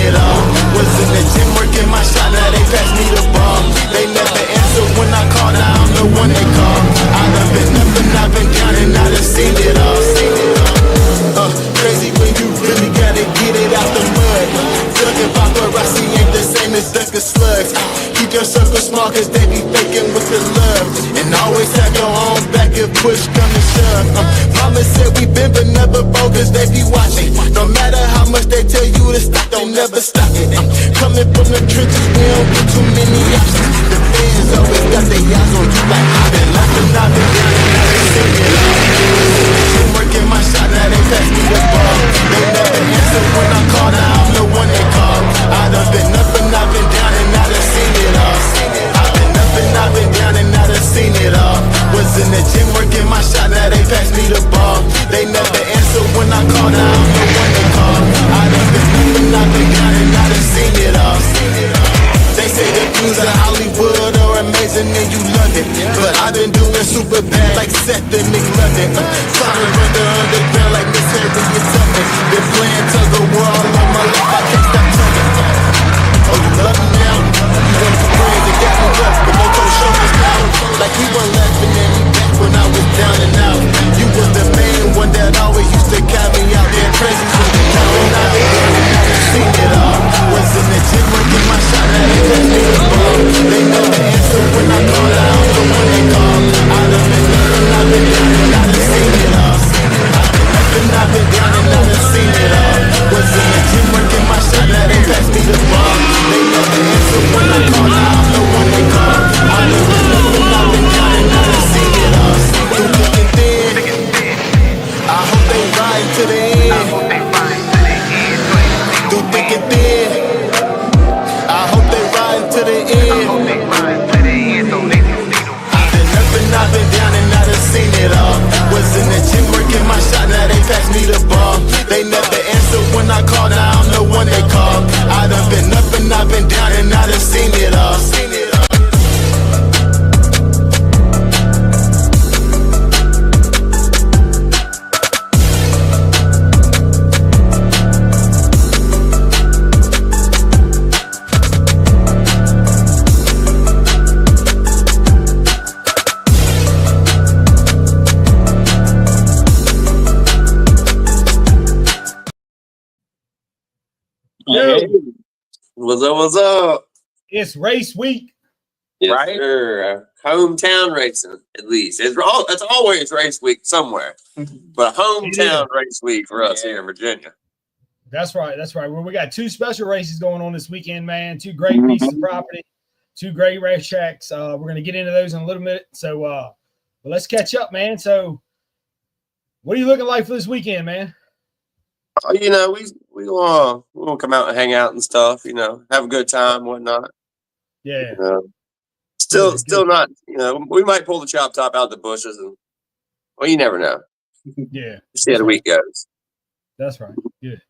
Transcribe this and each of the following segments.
it all. Was in the gym working my shot, now they pass me the ball. They never answer when I call, now I'm the one they call. I done been up and I've been down and I done seen it all. Crazy when you really gotta get it out the mud. Ducking paparazzi ain't the same as ducking slugs. Keep your circle small cause they be faking with the love. And always have your own back if push come to shove. Mama said we been but never broke cause they be watching. No matter how much they tell you to stop, don't never stop it. Coming from the trenches, we don't get too many options. The fans always got their eyes on you like I've been left and I've been down and I've been seen it all. I'm working my shot, now they pass me the ball. They never answer when I call, now I'm the one they call. I done been up and I've been down and I done seen it all. I've been up and I've been down and I done seen it all. Was in the gym working my shot, now they pass me the ball. They never answer when I call, now I'm the one they call. I done been up and I've been down and I done seen it all. They say the views of Hollywood are amazing and you love it, but I've been doing super bad like Seth and McLovin. Trying to run the underground like Miss Harriet Tubman. Been playing tug of war all of my life, I can't stop tugging. Oh, you love me now? You want some friends that got me up, but no told shoulders now. Like we were laughing at me back when I was down and out. You was the main one that always used to count me out there crazy. So now and I've been down and I done seen it all. Was in the gym working my shot, now they pass me the ball. They never answer when I call, now I'm the one they call. I done been up and I've been down and I done seen it all. I've been down and I done seen it all. Was in the gym working my shot, now they pass me the ball. They never answer when I call, now I'm the one they call. I done been up and I've been down and I done seen it all. Through thick and thin, I hope they ride to the end. Through thick and thin, I hope they ride to the end. I've been down and I done seen it all. Was in the gym working my shot, now they pass me the ball. They never answer when I call, now I'm the one they call. I done been up and I've been down and I done seen it all. Hey, what's up? What's up? It's race week. Yes, Right? sir. Hometown racing, at least. It's always race week somewhere, but hometown race week for us here in Virginia. That's right. That's right. Well, we got two special races going on this weekend, man. Two great pieces of property, two great racetracks. We're going to get into those in a little bit. So, but let's catch up, man. So, what are you looking like for this weekend, man? You know, we gonna come out and hang out and stuff. You know, have a good time, whatnot. Yeah. You know, still not. You know, we might pull the chop top out the bushes, and well, you never know. Yeah. See how the week goes. That's right. Good.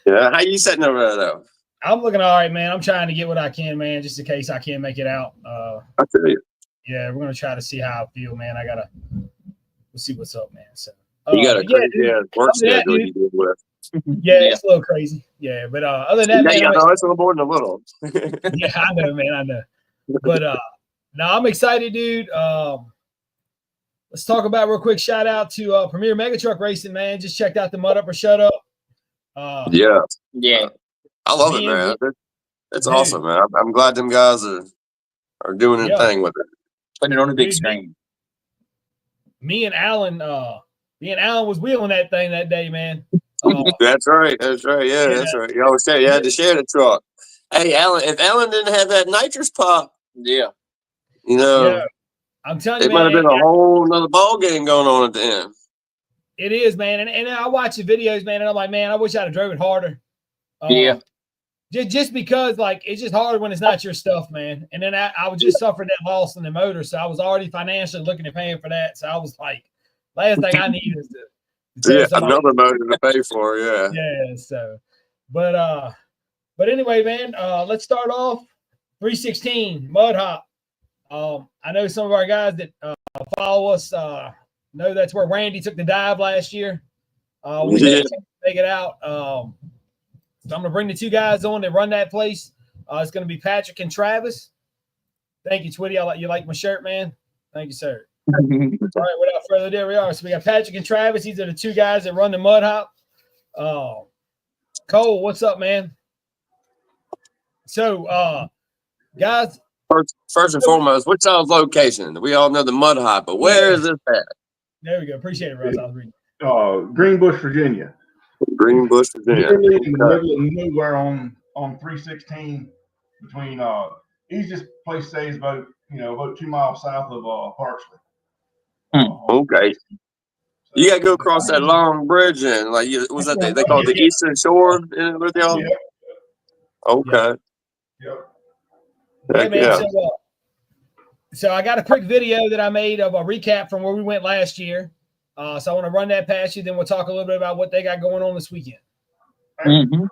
Yeah, how you sitting over there though? I'm looking all right, man. I'm trying to get what I can, man, just in case I can't make it out. I feel you. Yeah, we're gonna try to see how I feel, man. We'll see what's up, man. So You got a crazy work schedule you deal with. Yeah, it's a little crazy. Yeah, but other than that, man, it's a little more than a little. Yeah, I know, man. I know. But now I'm excited, dude. Let's talk about real quick. Shout out to Premier Mega Truck Racing, man. Just checked out the Mud Up or Shut Up. Yeah. I love it, Me man. It's Dude. awesome, man. I'm glad them guys are doing their thing with it. Putting it on a big screen. Me and Alan was wheeling that thing that day, man. That's right. Yeah, that's right. You always say you had to share the truck. Hey, Alan, if Alan didn't have that nitrous pop, Yeah. you know, I'm telling you, it might have man, been a whole nother ball game going on at the end. it is, man. And I watch the videos, man, and I'm like, man, I wish I'd have drove it harder. Yeah. Just because, like, it's just hard when it's not your stuff, man. And then I was just suffering that loss in the motor, so I was already financially looking at paying for that. So I was like, last thing I need is to another motor to pay for. Yeah. Yeah. So, but anyway, man, let's start off 316 Mud Hop. I know some of our guys that follow us know that's where Randy took the dive last year. We didn't make it out. So I'm going to bring the two guys on that run that place. It's going to be Patrick and Travis. Thank you, Twitty. You like my shirt, man? Thank you, sir. All right, without further ado, we are. So we got Patrick and Travis. These are the two guys that run the Mud Hop. Cole, what's up, man? So, guys. First and foremost, what's y'all's location? We all know the Mud Hop, but where is this at? There we go. Appreciate it, Russ. I was reading. Greenbush, Virginia. Greenbush, Virginia. Literally in the middle of nowhere on 316 between easiest place to say is about 2 miles south of Parksley. Okay. You gotta go across that long bridge and was that they call it the Eastern Shore with y'all? Yeah. Okay. Yep. Hey, man, so I got a quick video that I made of a recap from where we went last year. So I want to run that past you. Then we'll talk a little bit about what they got going on this weekend. Mm-hmm.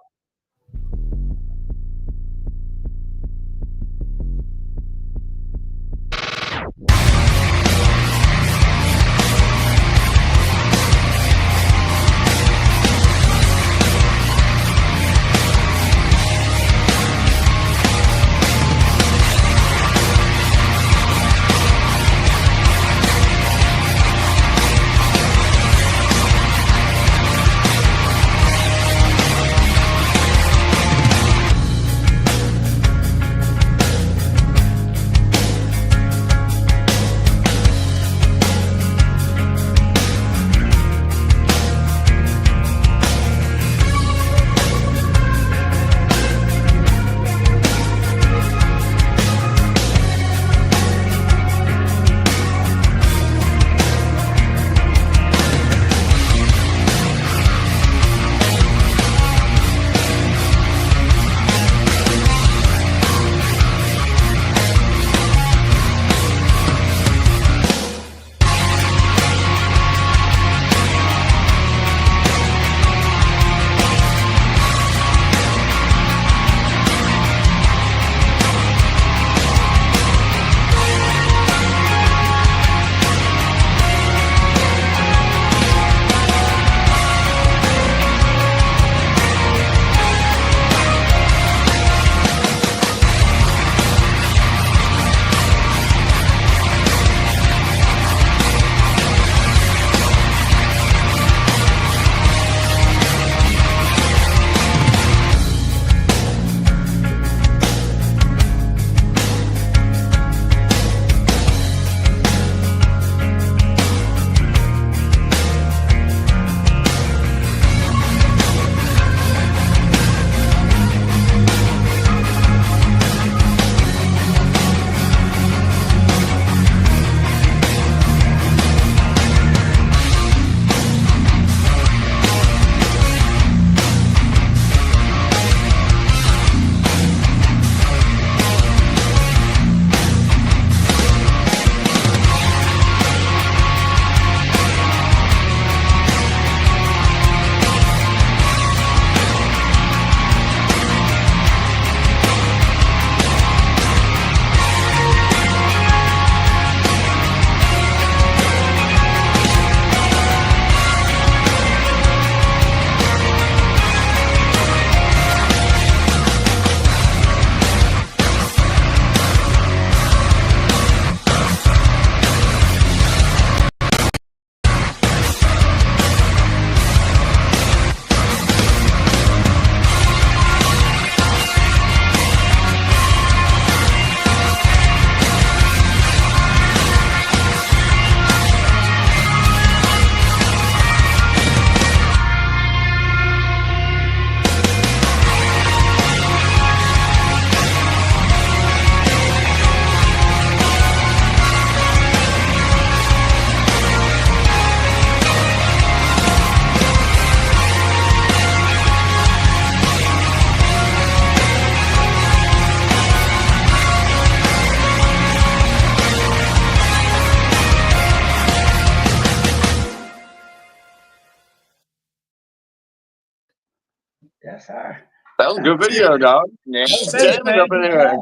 Yes, sir. That was a good video, dog. Yeah. Thanks, man. Up in here.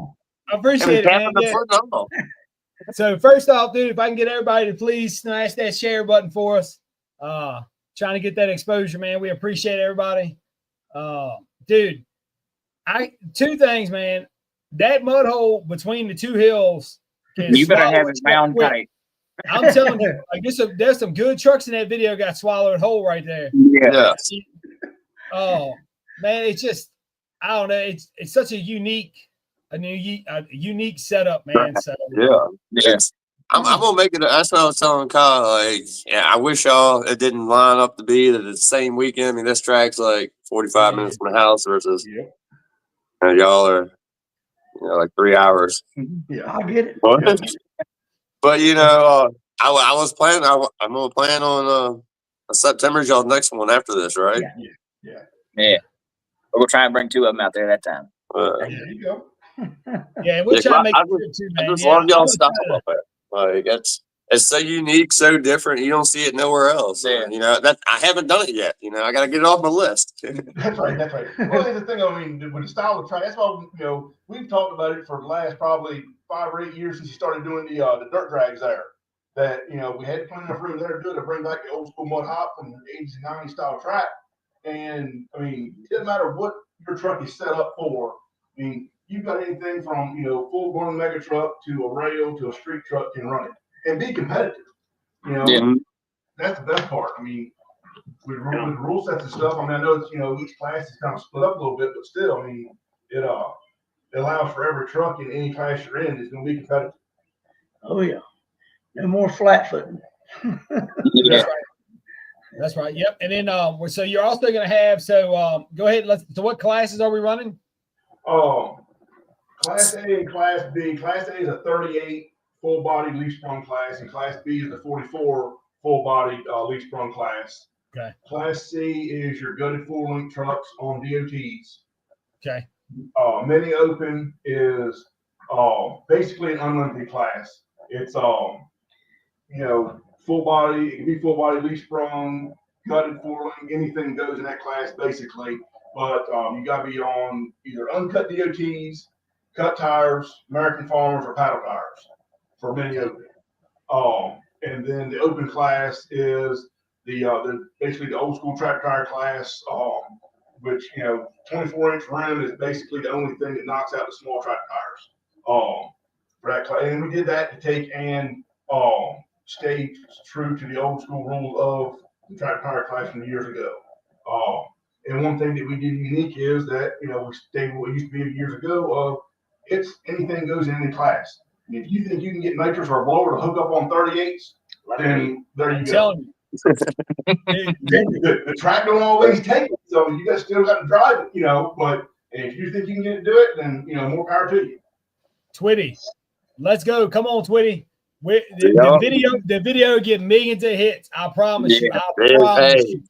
I appreciate it, man. Yeah. So first off, dude, if I can get everybody to please smash that share button for us. Trying to get that exposure, man. We appreciate everybody. dude, two things, man. That mud hole between the two hills. You better have it bound tight. I'm telling you, like there's some good trucks in that video got swallowed whole right there. Yeah. Oh man, it's just I don't know. It's such a unique setup, man. So yeah. I'm gonna make it. That's what I was telling Kyle. Like, yeah, I wish it didn't line up to be that the same weekend. I mean, this track's like 45 minutes from the house versus y'all are, like 3 hours. Yeah, I get it. But I was planning. I'm gonna plan on September's y'all's next one after this, right? Yeah. We'll try and bring 2 of them out there that time. There you go. Yeah, we'll try to make it good too, man. I just love y'all stuff about that. Like it's so unique, so different. You don't see it nowhere else. Yeah. That I haven't done it yet. I got to get it off my list. That's right. Well, here's the thing. I mean, with the style of track, that's why we've talked about it for the last probably 5 or 8 years since you started doing the dirt drags there. That we had plenty of room there to bring back the old school mud hop from the 80s and 90s style track. And I mean, it doesn't matter what your truck is set up for. I mean, you've got anything from full blown mega truck to a rail to a street truck can run it and be competitive. That's the best part. I mean, with rule sets and stuff. I mean, I know it's each class is kind of split up a little bit, but still, I mean, it allows for every truck in any class you're in is going to be competitive. Oh yeah, no more flat footing. That's right. Yep. And then so you're also going to have go ahead. So what classes are we running? Class A and Class B. Class A is a 38 full body leaf sprung class, and Class B is a 44 full body leaf sprung class. Okay. Class C is your gutted full length trucks on DOTs. Okay. Mini open is basically an unlimited class. It's full body. It can be full body leaf sprung, gutted full length, anything goes in that class basically. But you got to be on either uncut DOTs, cut tires, American Farmers, or paddle tires for mini open. And then the open class is the basically the old school track tire class, which 24-inch rim is basically the only thing that knocks out the small track tires. For that class, and we did that to take and stay true to the old school rule of the track tire class from years ago. And one thing that we did unique is that, we stayed what used to be years ago of it's anything goes in any class. I mean, if you think you can get matrix or a blower to hook up on 38s, then there you go. The track don't always take it, so you guys still got to drive it, but if you think you can do it, then, more power to you. Twitty, let's go. Come on, Twitty. The video get millions of hits. I promise you. I promise you.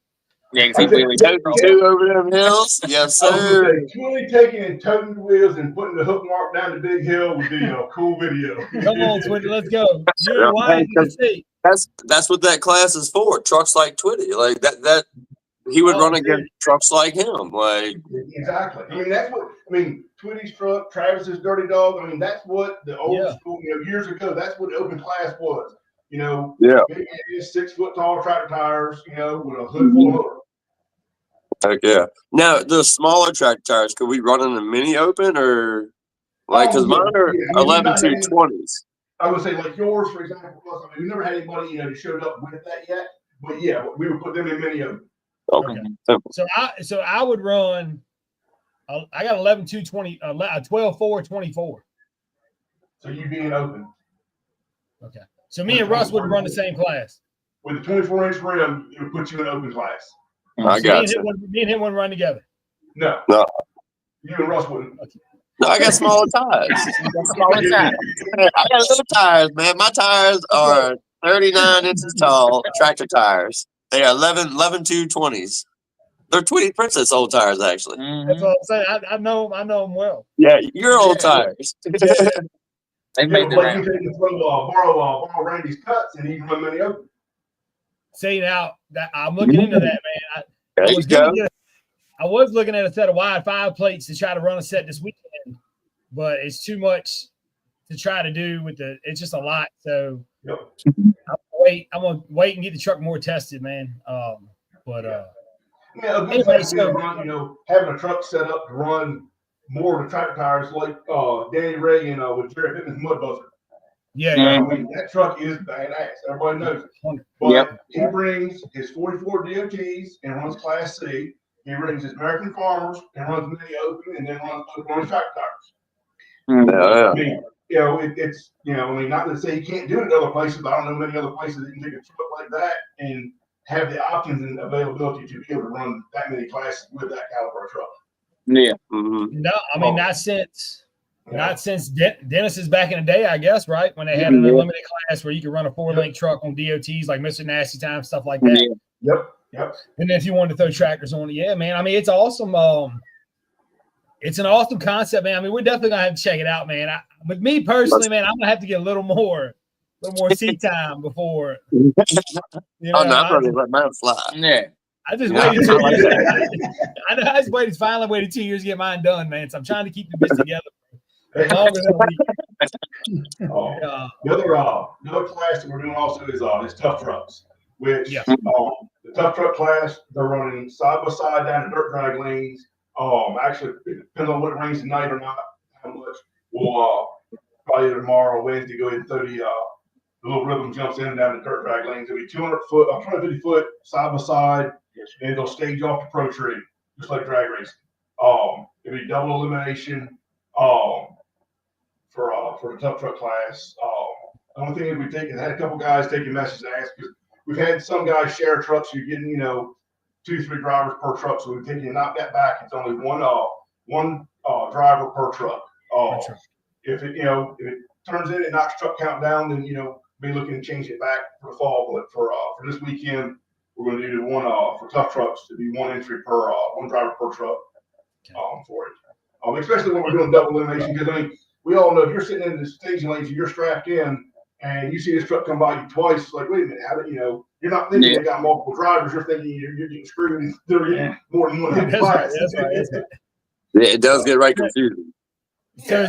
Yeah, two over them hills. Yes, sir. Twitty taking and toting the wheels and putting the hook mark down the big hill would be a cool video. Come on, Twitty, let's go. You're that's what that class is for. Trucks like Twitty, like that. He would run against trucks like him, like exactly. I mean, that's what Twitty's truck, Travis's Dirty Dog. I mean, that's what the old school, years ago. That's what the open class was. Maybe 6 foot tall tractor tires, with a hood full of motor. Heck yeah. Now the smaller tractor tires, could we run in a mini open or because mine are 11-220s. I would say like yours, for example. We never had anybody that showed up with that yet, but yeah, we would put them in mini open. Okay. So I would run. I got 11-220, 12-4-24. So you'd be in open. Okay. So me and Russ would run the same class. With a 24-inch rim, it would put you in open class. I got you. Me and him wouldn't run together. No. You and Russ wouldn't. No, I got smaller tires. I got little tires, man. My tires are 39 inches tall, tractor tires. They are 11-220s. They're Twitty Princess old tires, actually. That's what I'm saying. I know them well. Yeah, your old tires. They made the round. You can borrow Randy's cuts and he can run many open. See, now that I'm looking into that, man. I was looking at a set of wide 5 plates to try to run a set this weekend, but it's too much to try to do with it's just a lot. So I'm gonna wait and get the truck more tested, man. Yeah, a good Anyway, place to run, having a truck set up to run more of the tractor tires like Danny Ray and with Jared Pittman's Mud Buster. Yeah. I mean, that truck is badass. Everybody knows it. But he brings his 44 DOTs and runs Class C. He brings his American Farmers and runs mini open and then runs tractor tires. Yeah. I mean, it's I mean, not to say you can't do it at other places, but I don't know many other places that can take a truck like that and have the options and availability to be able to run that many classes with that caliber truck. Yeah. Mm-hmm. No, I mean not since Dennis is back in the day, I guess, right? When they had an unlimited class where you could run a 4-link truck on DOTs like Mr. Nasty Time, stuff like that. Yep. And then if you wanted to throw tractors on it, yeah, man. I mean, it's awesome. It's an awesome concept, man. I mean, we're definitely gonna have to check it out, man. With me personally, man, I'm gonna have to get a little more seat time before. I'm ready to let mine fly. Yeah. I just waited 2 years. I know I just finally waited 2 years to get mine done, man. So I'm trying to keep the bits together as long as the other class that we're doing also is tough trucks, which the tough truck class, they're running side by side down the dirt drag lanes. Actually, it depends on what it rains tonight or not, how much. We'll probably tomorrow or Wednesday go ahead and throw the little rhythm jumps in and down the dirt drag lanes. It'll be 250 foot side by side, and they'll stage off the pro tree, just like drag racing. It'll be double elimination for the tough truck class. The only thing that we had a couple guys taking messages to ask, because we've had some guys share trucks. You're getting 2-3 drivers per truck, so we're taking to knock that back. It's only one driver per truck. If it turns in and knocks truck count down, then be looking to change it back for the fall. But for this weekend, we're going to do one for tough trucks to be one entry per one driver per truck for it. Especially when we're doing double elimination, because I mean we all know if you're sitting in the staging lanes and you're strapped in and you see this truck come by you twice, it's like, wait a minute, how did you're not thinking they got multiple drivers, you're thinking you're getting screwed and they're getting more than one. That's right. Yeah, it does get right confusing. So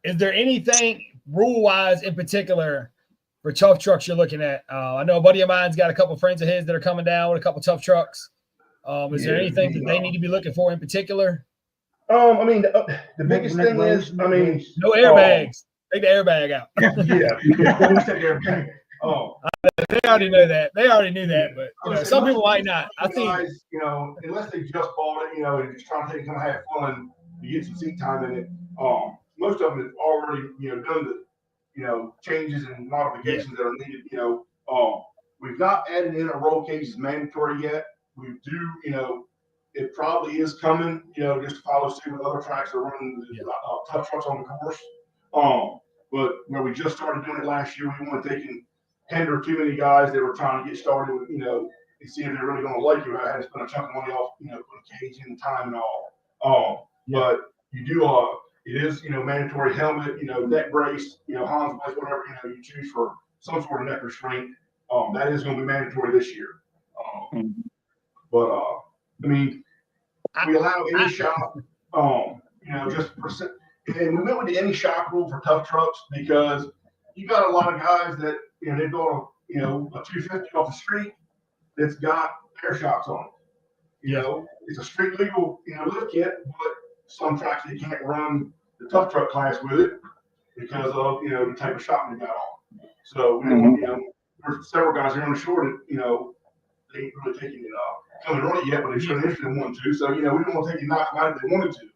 is there anything rule wise in particular for tough trucks you're looking at? I know a buddy of mine's got a couple friends of his that are coming down with a couple tough trucks. Is there anything that they need to be looking for in particular? I mean, the biggest thing is, I mean, no airbags. Take the airbag out. They already know that. They already knew that, but some people might not. I think guys, unless they just bought it, and just trying to come have fun, to get some seat time in it. Most of them have already, done the, changes and modifications that are needed. We've not added in a roll cage as mandatory yet. We do, it probably is coming, just to follow suit with other tracks that are running tough trucks on the course. But where we just started doing it last year, we weren't taking hinder too many guys that were trying to get started with, and see if they're really going to like you. I had to spend a chunk of money off, put a cage in, time and all. But you do, it is, mandatory helmet, neck brace, Hans brace, whatever, you choose for some sort of neck restraint. That is going to be mandatory this year. But I mean, we allow any shop, just percent. And we went with the any shop rule for tough trucks because you got a lot of guys that, they go, a 250 off the street that's got air shocks on it. It's a street legal, lift kit, but some tracks they can't run the tough truck class with it because of, the type of shock they got on. So, there's several guys here on the shore that, they ain't really taking it come and run it yet, but they should have interested in one too. So, we don't want to take it knock out if they wanted to.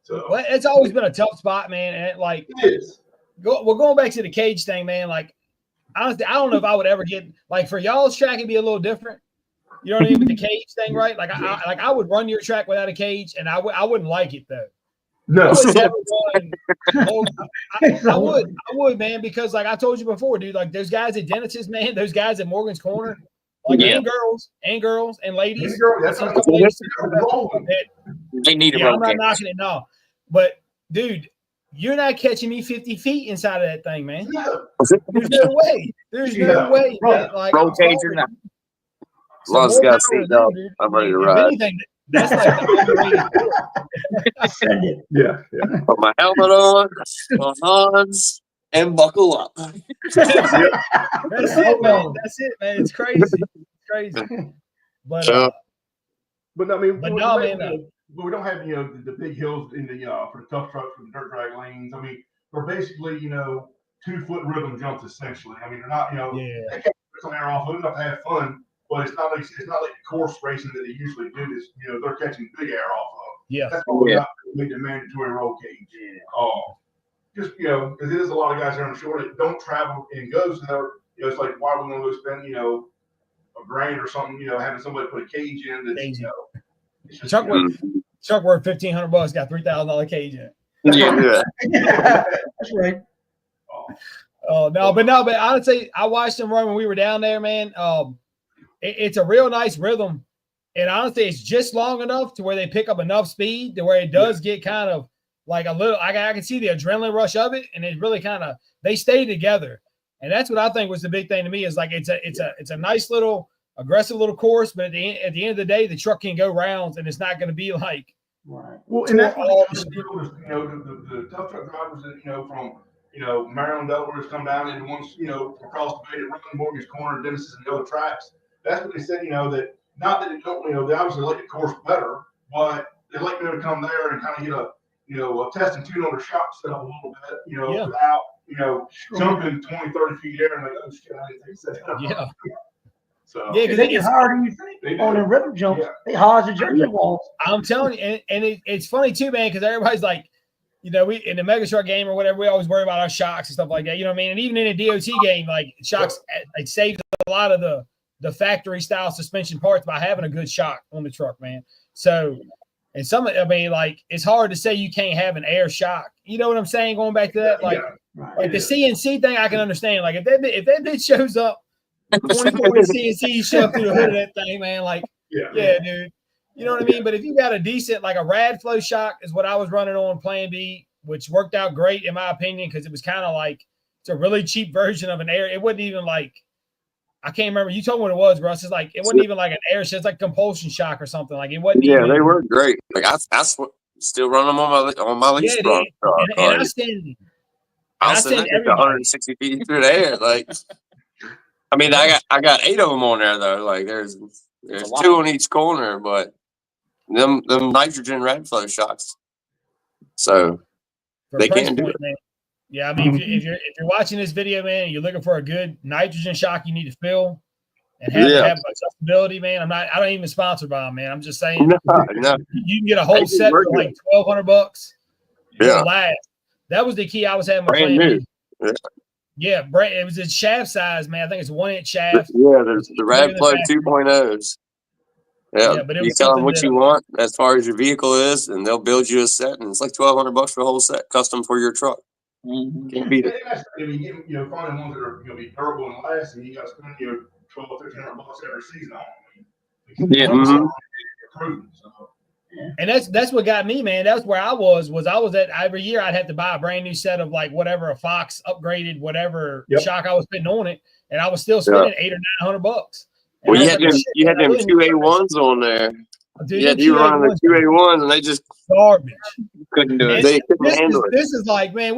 So well, it's always been a tough spot, man. And it is. Going back to the cage thing, man. Like, honestly, I don't know if I would ever get for y'all's track. It'd be a little different. You know what I mean with the cage thing, right? Like, I would run your track without a cage, and I wouldn't like it though. No, I would, man, because like I told you before, dude. Like those guys at Dennis's, man. Those guys at Morgan's Corner. Like and girls and ladies. They need a I'm not knocking it, no. But dude, you're not catching me 50 feet inside of that thing, man. There's no way. There's no way. Man. Like roll cage or not. As long as it's got a seat belt, I'm ready to ride. Anything, that's like the Put my helmet on, my Hans, and buckle up. That's it, man. That's it, man. It's crazy. It's crazy. But but I mean, but no, man. But we don't have the big hills in the for the tough trucks for the dirt drag lanes. I mean, they're basically 2-foot rhythm jumps essentially. I mean, they're not they can't put some air off. They're enough to have fun, but it's not like the course racing that they usually do. Is they're catching big air off of. Yeah, that's why we're not making a mandatory roll cage. Just because there's a lot of guys here on the shore that don't travel and go, so they're it's like why are we going to spend $1,000 or something having somebody put a cage in that's Chuck worth $1,500 got $3,000 cage in it. Yeah. That's right. But honestly, I watched them run when we were down there, man. It's a real nice rhythm, and honestly, it's just long enough to where they pick up enough speed to where it does get kind of like a little. I can see the adrenaline rush of it, and it really kind of they stay together, and that's what I think was the big thing to me is like it's a nice little aggressive little course, but at the end of the day, the truck can go rounds, and it's not going to be like right. Well, and that's what the tough truck drivers that from Maryland, Delaware has come down and ones across the bay that run Morgan's Corner, Dennis's, and the other tracks. That's what they said. That not that they don't they obviously like the course better, but they like to come there and kind of get a test and tune on their shop set up a little bit, without jumping 20, 30 feet there and like, oh shit, I didn't think so. Yeah. So because they get harder than you think on the rhythm jumps. Yeah. They hard as a jerky walls. I'm telling you, and it's funny too, man, because everybody's like, we in the Mega Truck game or whatever, we always worry about our shocks and stuff like that. You know what I mean? And even in a DOT game, like shocks, it saves a lot of the factory style suspension parts by having a good shock on the truck, man. So, and like it's hard to say you can't have an air shock. You know what I'm saying? Going back to that, like the CNC thing, I can understand. Like if that bitch shows up. 2040 CNC shoved through the hood of that thing, man. Like, yeah, dude. You know what I mean? But if you got a decent, like a rad flow shock is what I was running on Plan B, which worked out great in my opinion because it was kind of like it's a really cheap version of an air. It wasn't even like I can't remember. You told me what it was, Russ. It's like it wasn't even like an air shock. It's like compulsion shock or something. Like it wasn't. Yeah, even, they were great. Like I still run them on my lease truck. And I'll send it 160 feet through the air, like. I mean, I got 8 of them on there though. Like there's 2 on each corner, but them nitrogen rad flow shocks, so they can't do it. Man. Yeah, I mean, if you're watching this video, man, and you're looking for a good nitrogen shock, you need to fill and have accessibility, man. I don't even sponsor by them, man. I'm just saying, no. You can get a whole set for like $1,200. Yeah, last. That was the key. I was having my brand new. Yeah, it was a shaft size, man. I think it's a 1-inch shaft. Yeah, there's the rad flow 2.0s. Yeah, but you tell them what you want as far as your vehicle is, and they'll build you a set, and it's like $1,200 for a whole set, custom for your truck. Mm-hmm. Can't beat it. I mean, finding ones that are going to be durable and last, and you got to spend $1,200-$1,500 every season on them. Yeah. And that's what got me, man. That's where I was at every year I'd have to buy a brand new set of like whatever a Fox upgraded whatever shock I was putting on it, and I was still spending $800 or $900. Well, you had them QA1s on there. Dude, you running the QA1s, and they just garbage. Couldn't do it. They couldn't handle it. This is like, man,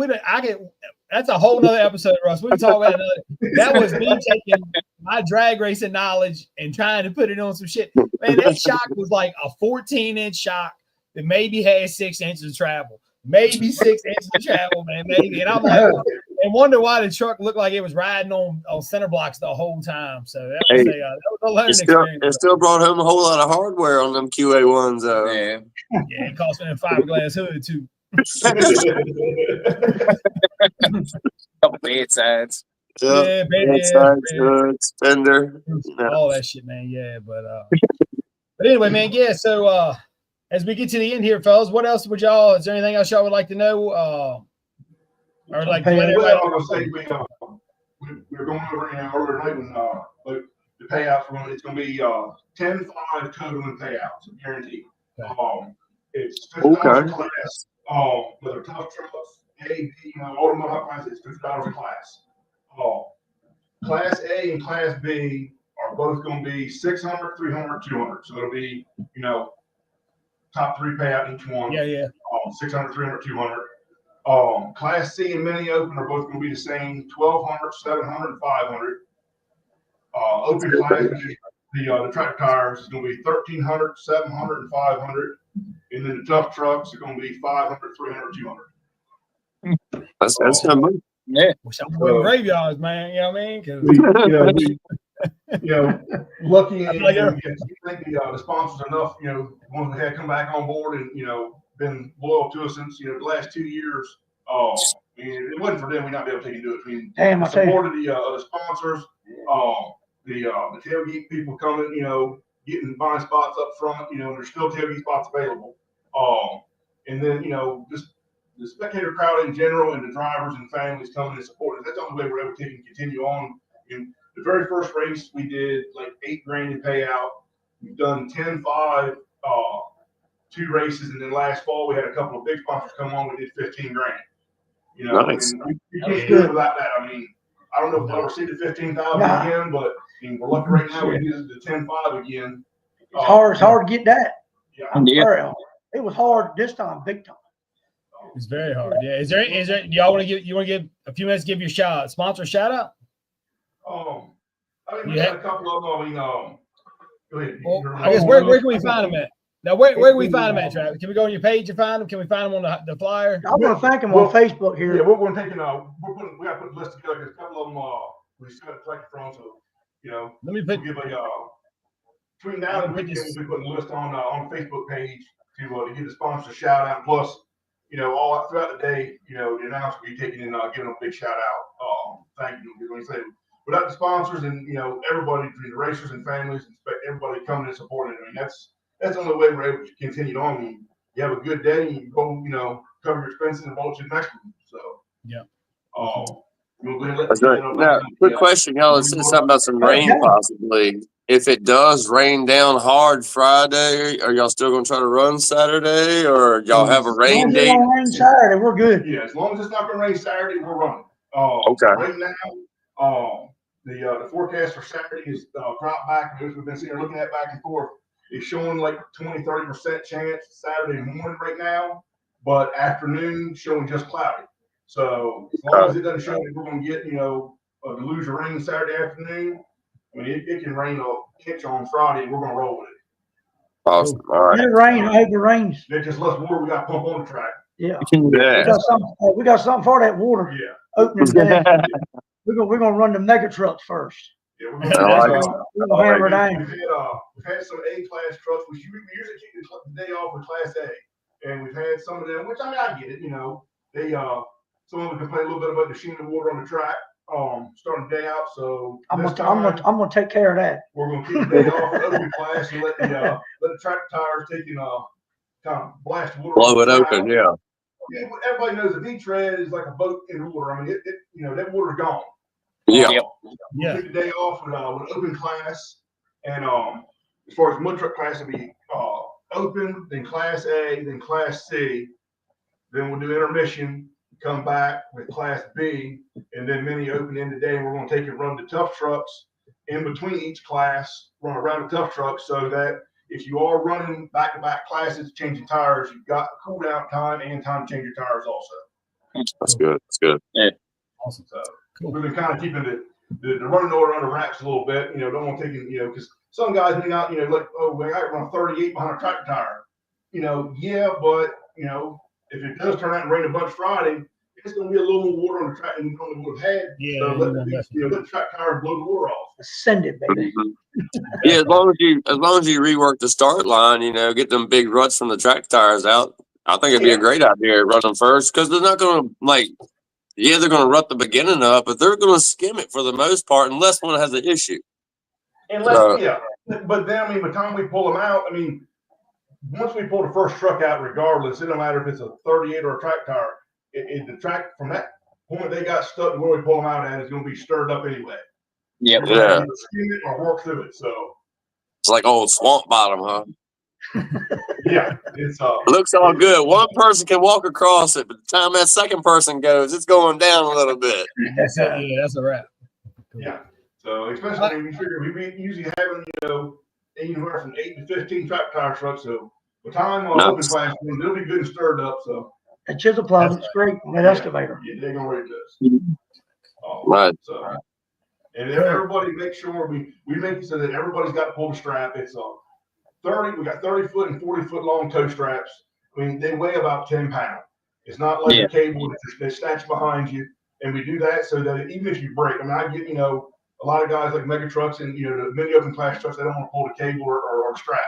that's a whole nother episode, Russ. We can talk about another. That was me taking my drag racing knowledge and trying to put it on some shit. Man, that shock was like a 14-inch shock that maybe had 6 inches of travel. Maybe 6 inches of travel, man, maybe. And I'm like, and wonder why the truck looked like it was riding on center blocks the whole time. So that was a learning experience. It still brought home a whole lot of hardware on them QA1s, though. Yeah, it cost me a fiberglass hood, too. Couple bed sides. Yeah, bed sides, hoods, fender. All that shit, man. Yeah, but anyway, man, yeah, so as we get to the end here, fellas, what else is there anything else y'all would like to know? Or like we were going over earlier tonight when the payouts for it's going to be 10-5 total in payouts, guaranteed. Okay. It's $50 a class. Whether tough trucks, A, B, all the modified classes, it's $50 a class. Class A and Class B are both going to be $600, $300, $200. So it'll be top 3 payout each one. Yeah. $600, $300, $200. Class C and Mini Open are both going to be the same, $1,200, $700, $500. Open class, The tractor tires is going to be 1,300, 700, and 500, and then the tough trucks are going to be 500, 300, 200. That's good money. Yeah. Wish I was in graveyards, man. You know what I mean? 'Cause Lucky and like you think the sponsors enough, ones we had come back on board and been loyal to us since the last 2 years. I mean, if it wasn't for them, we'd not be able to take and do it. I mean, Damn, I the tell you. support of the sponsors, the tailgate people coming, getting buying spots up front, there's still tailgate spots available. And then just the spectator crowd in general and the drivers and families coming and supporting us. That's the only way we're able to continue on. And the very first race we did like $8,000 in payout. We've done 10-5, 2 races, and then last fall we had a couple of big sponsors come on. We did $15,000. Nice. And we can't do it without that. I mean, I don't know if we'll ever see the 15,000 again, but I mean, we're lucky right now. We did the 10-5 again. It's hard to get that. Yeah. I'm sorry. It was hard this time, big time. it's very hard. Yeah. Is there? Do y'all want to give a few minutes to give your sponsor shout out? I mean, we had a couple of them. I mean, go ahead. Well, I guess where can we find them at? Now, where can we find them at, Travis? Can we go on your page and find them? Can we find them on the flyer? I want to thank them on Facebook here. Yeah, we're going to take we got to put a list together. There's a couple of them we just got to collect from. So, Let me put. we'll give between now and the weekend, we'll be putting a list on the Facebook page to give the sponsors a shout out. Plus, all throughout the day, the announcer will be taking and giving them a big shout out. Thank you. When you say without the sponsors and everybody, between the racers and families, and everybody coming and supporting it. I mean, that's the only way we're able to continue on. You have a good day, you go, cover your expenses and vote to the next one. So Yeah. That's right. Now, quick question, y'all. It said something about some rain possibly. If it does rain down hard Friday, are y'all still going to try to run Saturday, or y'all have a rain date? Rain Saturday, we're good. Yeah, as long as it's not going to rain Saturday, we're running. Okay. Right now, the forecast for Saturday is drop back. We've been sitting looking at back and forth. It's showing like 20-30% chance Saturday morning right now, but afternoon showing just cloudy. So as long as it doesn't show that we're going to get a deluge of rain Saturday afternoon, I mean it can rain a inch on Friday, and we're going to roll with it. Awesome. All right. Let it rain. I hope it rains. There's just less water we got to pump on the track. Yeah. Yeah. We got something for that water. Yeah. Opening day. We're gonna run the mega trucks first. Yeah, we're We're gonna hammer it down. We've had some A-class trucks. We usually keep the day off with Class A, and we've had some of them, which I get it. They some of them complain a little bit about the sheen of water on the track. Starting the day out, so I'm gonna take care of that. We're gonna keep the day off with open class and let the tractor tires take kind of blast water. Blow it open, yeah. Yeah, everybody knows a V-tread is like a boat in water. I mean, that water's gone. Yeah. Yeah. Take the day off with open class, and as far as mud truck class, it'll be open, then Class A, then Class C, then we'll do intermission, come back with Class B, and then mini open in the day. And we're going to take and run the tough trucks in between each class, run around the tough trucks, so that if you are running back-to-back classes, changing tires, you've got cool down time and time to change your tires also. That's good. That's good. Yeah. Awesome. So we've been kind of keeping the running order under wraps a little bit. Don't want to take it, because some guys may not, like, oh, I got to run 38 behind a tractor tire. Yeah, but if it does turn out and rain a bunch Friday, it's going to be a little more water on the track than you normally would have had. Yeah. So let the track tires blow the water off. Send it, baby. Yeah, as long as you rework the start line, get them big ruts from the track tires out. I think it'd be a great idea to run them first, because they're not going to they're going to rut the beginning up, but they're going to skim it for the most part, unless one has an issue. But then by the time we pull them out, once we pull the first truck out, regardless, it don't matter if it's a 38 or a track tire. The track from that point they got stuck to where we pull them out at is going to be stirred up anyway. Yep. Yeah. Skim it or work through it. So It's like old swamp bottom, huh? yeah, it's It looks all good. One person can walk across it, but the time that second person goes, it's going down a little bit. That's it. Yeah, that's a wrap. Yeah. So especially we figure we usually having anywhere from 8 to 15 track tire trucks. So the time on open class, it'll be good and stirred up. So A chisel plow, it's great on that excavator. Yeah, they're gonna ready to do this. Right. So And everybody make sure we make it so that everybody's got to pull the strap. It's 30. We got 30-foot and 40-foot long toe straps. I mean, they weigh about 10 pounds. It's not like a cable that's stacks behind you. And we do that so that even if you break, I mean, I get, a lot of guys like mega trucks and, the mini open class trucks, they don't want to pull the cable or strap.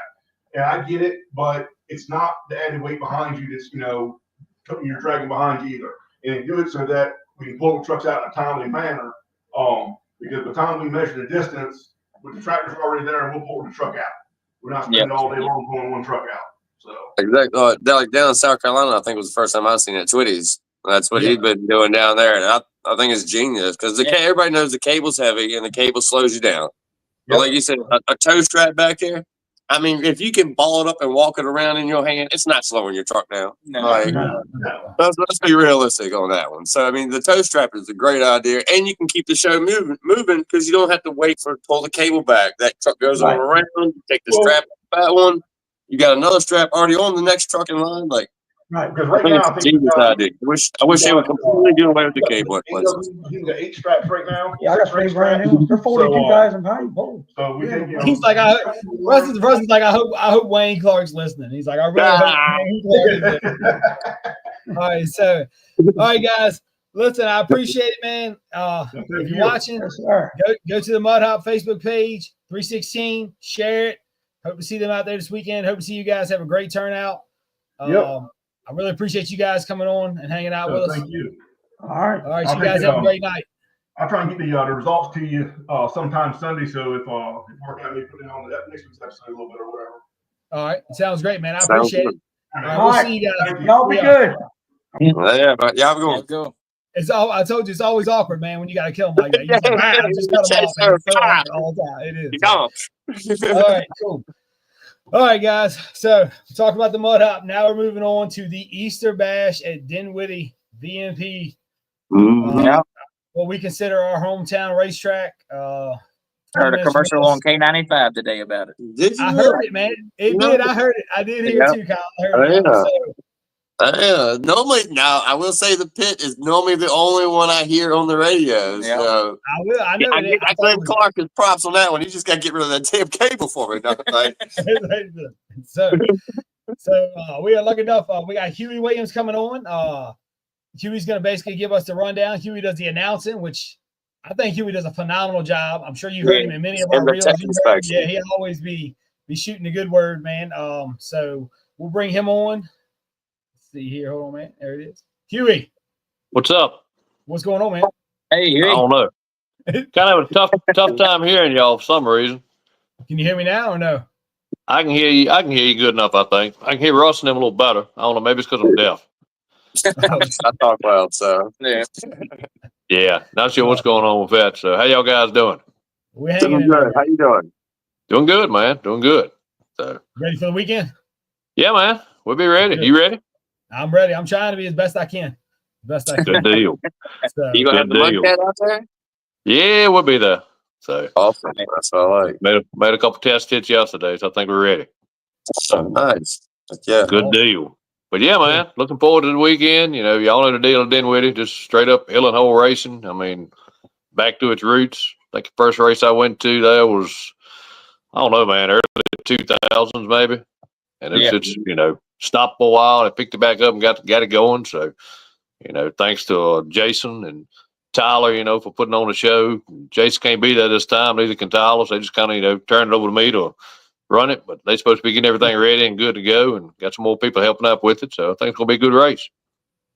And I get it, but it's not the added weight behind you that's, you're dragging behind you either. And do it so that we can pull the trucks out in a timely manner. Because by the time we measure the distance, with the tractor's already there, and we'll pull the truck out. We're not spending all day long pulling one truck out. So exactly. Like down in South Carolina, I think was the first time I've seen it at Twitty's. That's what he'd been doing down there, and I think it's genius because everybody knows the cable's heavy and the cable slows you down. But like you said, a toe strap back there. I mean, if you can ball it up and walk it around in your hand, it's not slowing your truck down. No. Let's be realistic on that one. So, I mean, the toe strap is a great idea, and you can keep the show moving because you don't have to wait for it to pull the cable back. That truck goes on around, you take the strap off that one, you got another strap already on the next truck in line. Like, right, because right now, it's a genius idea. I wish they would completely do away with the cable at places. You got 8 straps right now. Yeah, I got 3 brand new ones. They're 42,000 pounds. So we think, He's like, Rusty's like, I hope Wayne Clark's listening. He's like, I really hope Wayne Clark is listening. All right, guys. Listen, I appreciate it, man. If you're watching, go to the Mud Hop Facebook page, 316, share it. Hope to see them out there this weekend. Hope to see you guys have a great turnout. I really appreciate you guys coming on and hanging out with us. Thank you. All right. All right, you guys have a great night. I'll try and get the results to you sometime Sunday. So if Mark got me put it on the next week's episode a little bit or whatever. All right, sounds great, man. I appreciate it. All right, we'll see you guys. Y'all be good. Yeah, I'm going. I told you it's always awkward, man, when you got to kill them like that. You just cut them off, man. It's so awkward all the time. It is. All right, cool. All right, guys. So talk about the Mud Hop. Now we're moving on to the Easter Bash at Dinwiddie VMP. What we consider our hometown racetrack. Heard a commercial on K95 today about it. Did you? I heard it, man. It did. I heard it. I did hear it too, Kyle. I heard it. Normally, now I will say the pit is normally the only one I hear on the radio. Yeah. So I will. I know. I give Clark his props on that one. He just got to get rid of that damn cable for me. So we are lucky enough. We got Huey Williams coming on. Huey's going to basically give us the rundown. Huey does the announcing, which I think Huey does a phenomenal job. I'm sure you heard him in many of our reels. Yeah, he'll always be shooting a good word, man. So we'll bring him on. See here, hold on, man. There it is. Huey. What's up? What's going on, man? Hey, Huey. I don't know. Kind of a tough time hearing y'all for some reason. Can you hear me now or no? I can hear you. I can hear you good enough, I think. I can hear Russ and them a little better. I don't know. Maybe it's because I'm deaf. I talk loud, so yeah. Not sure what's going on with that. So how y'all guys doing? We're hanging doing in good. there. How you doing? Doing good, man. Doing good. So Ready for the weekend? yeah, man. We'll be ready. You ready? I'm ready. I'm trying to be as best I can. Good deal. So, You gonna have the Mudcat out there? Yeah, we'll be there. So Awesome. That's what I like. made a couple test hits yesterday, so I think we're ready. So nice. Yeah. Good deal. But yeah, man, looking forward to the weekend. You know, y'all know the deal at Dinwiddie, just straight up hill and hole racing. I mean, back to its roots. I think the first race I went to there was, I don't know, man, early 2000s maybe. And it's stopped for a while. I picked it back up and got it going. So, thanks to Jason and Tyler, for putting on the show. Jason can't be there this time. Neither can Tyler. So they just kind of, turned it over to me to run it. But they're supposed to be getting everything ready and good to go, and got some more people helping out with it. So I think it's going to be a good race.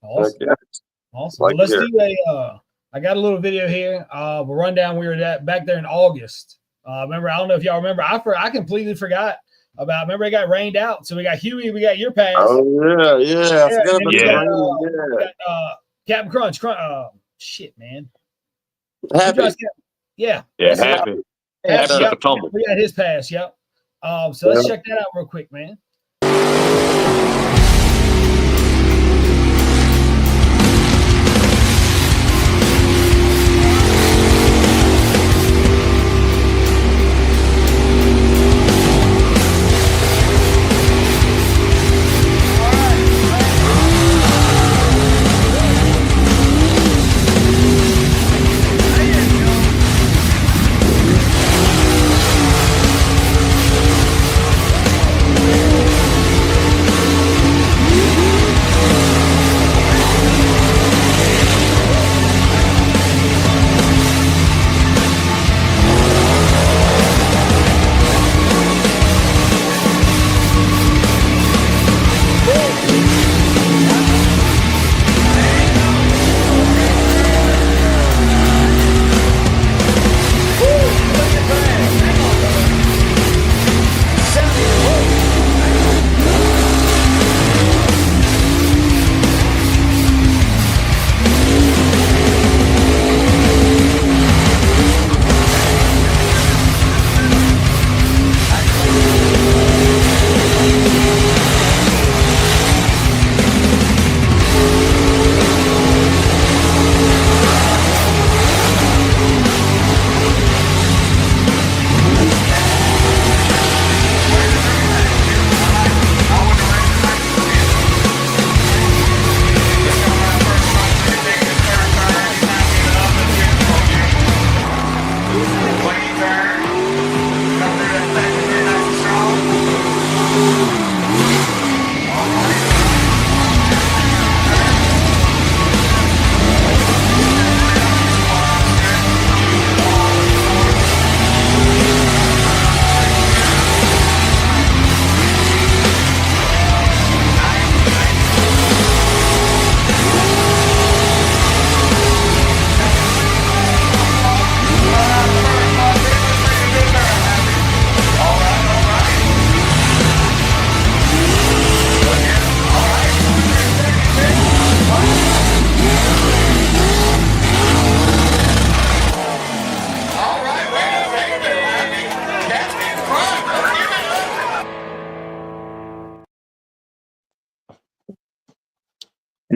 Awesome. Yeah. Awesome. Well, let's do I got a little video here. We'll run down. We were back there in August. Remember, I don't know if y'all remember. I completely forgot about. Remember, it got rained out. So we got Huey. We got your pass. Oh yeah. I forgot about we got Captain Crunch. Shit, man. Happy. Yeah. Yeah, happy. Happy Yep. to tumble. We got his pass. Yep. So let's check that out real quick, man.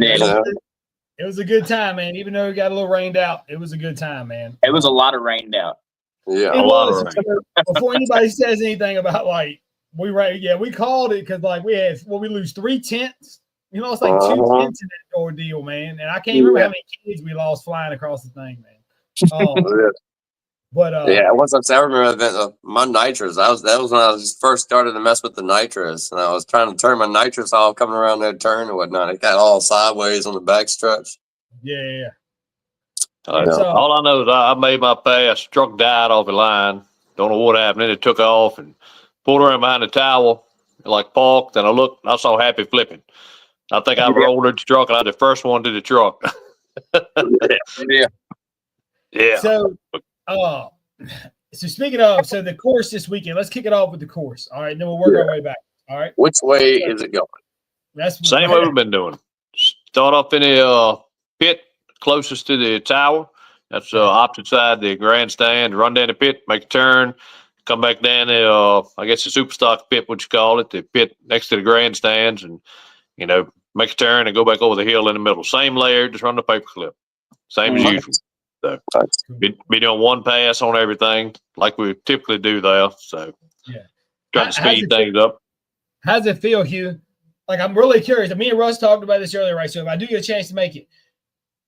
Yeah. It was a good time, man. Even though it got a little rained out, it was a good time, man. It was a lot of rained out. Yeah. It A lot of was. Before anybody says anything about like we called it because like we lose 3 tenths. You lost like 2 tenths in that ordeal, man. And I can't remember how many kids we lost flying across the thing, man. But yeah, once I remember my nitrous. That was when I was first started to mess with the nitrous, and I was trying to turn my nitrous off coming around that turn and whatnot. It got all sideways on the back stretch. Yeah. All I know is I made my pass. Truck died off the line. Don't know what happened. Then it took off and pulled around behind the tower, like parked. And I looked. I saw Happy flipping. I think I rolled the truck, and I was the first one to the truck. Yeah. So speaking of, the course this weekend, let's kick it off with the course. All right, then we'll work our way back. All right. Which way is it going? That's Same way we've been doing. Start off in the pit closest to the tower. That's opposite side of the grandstand. Run down the pit, make a turn, come back down the I guess the super stock pit, what you call it, the pit next to the grandstands, and make a turn and go back over the hill in the middle. Same layer, just run the paper clip. Same as usual. So be doing one pass on everything like we typically do there. So trying to speed things up. How's it feel, Hugh? Like, I'm really curious. Me and Russ talked about this earlier, right? So if I do get a chance to make it,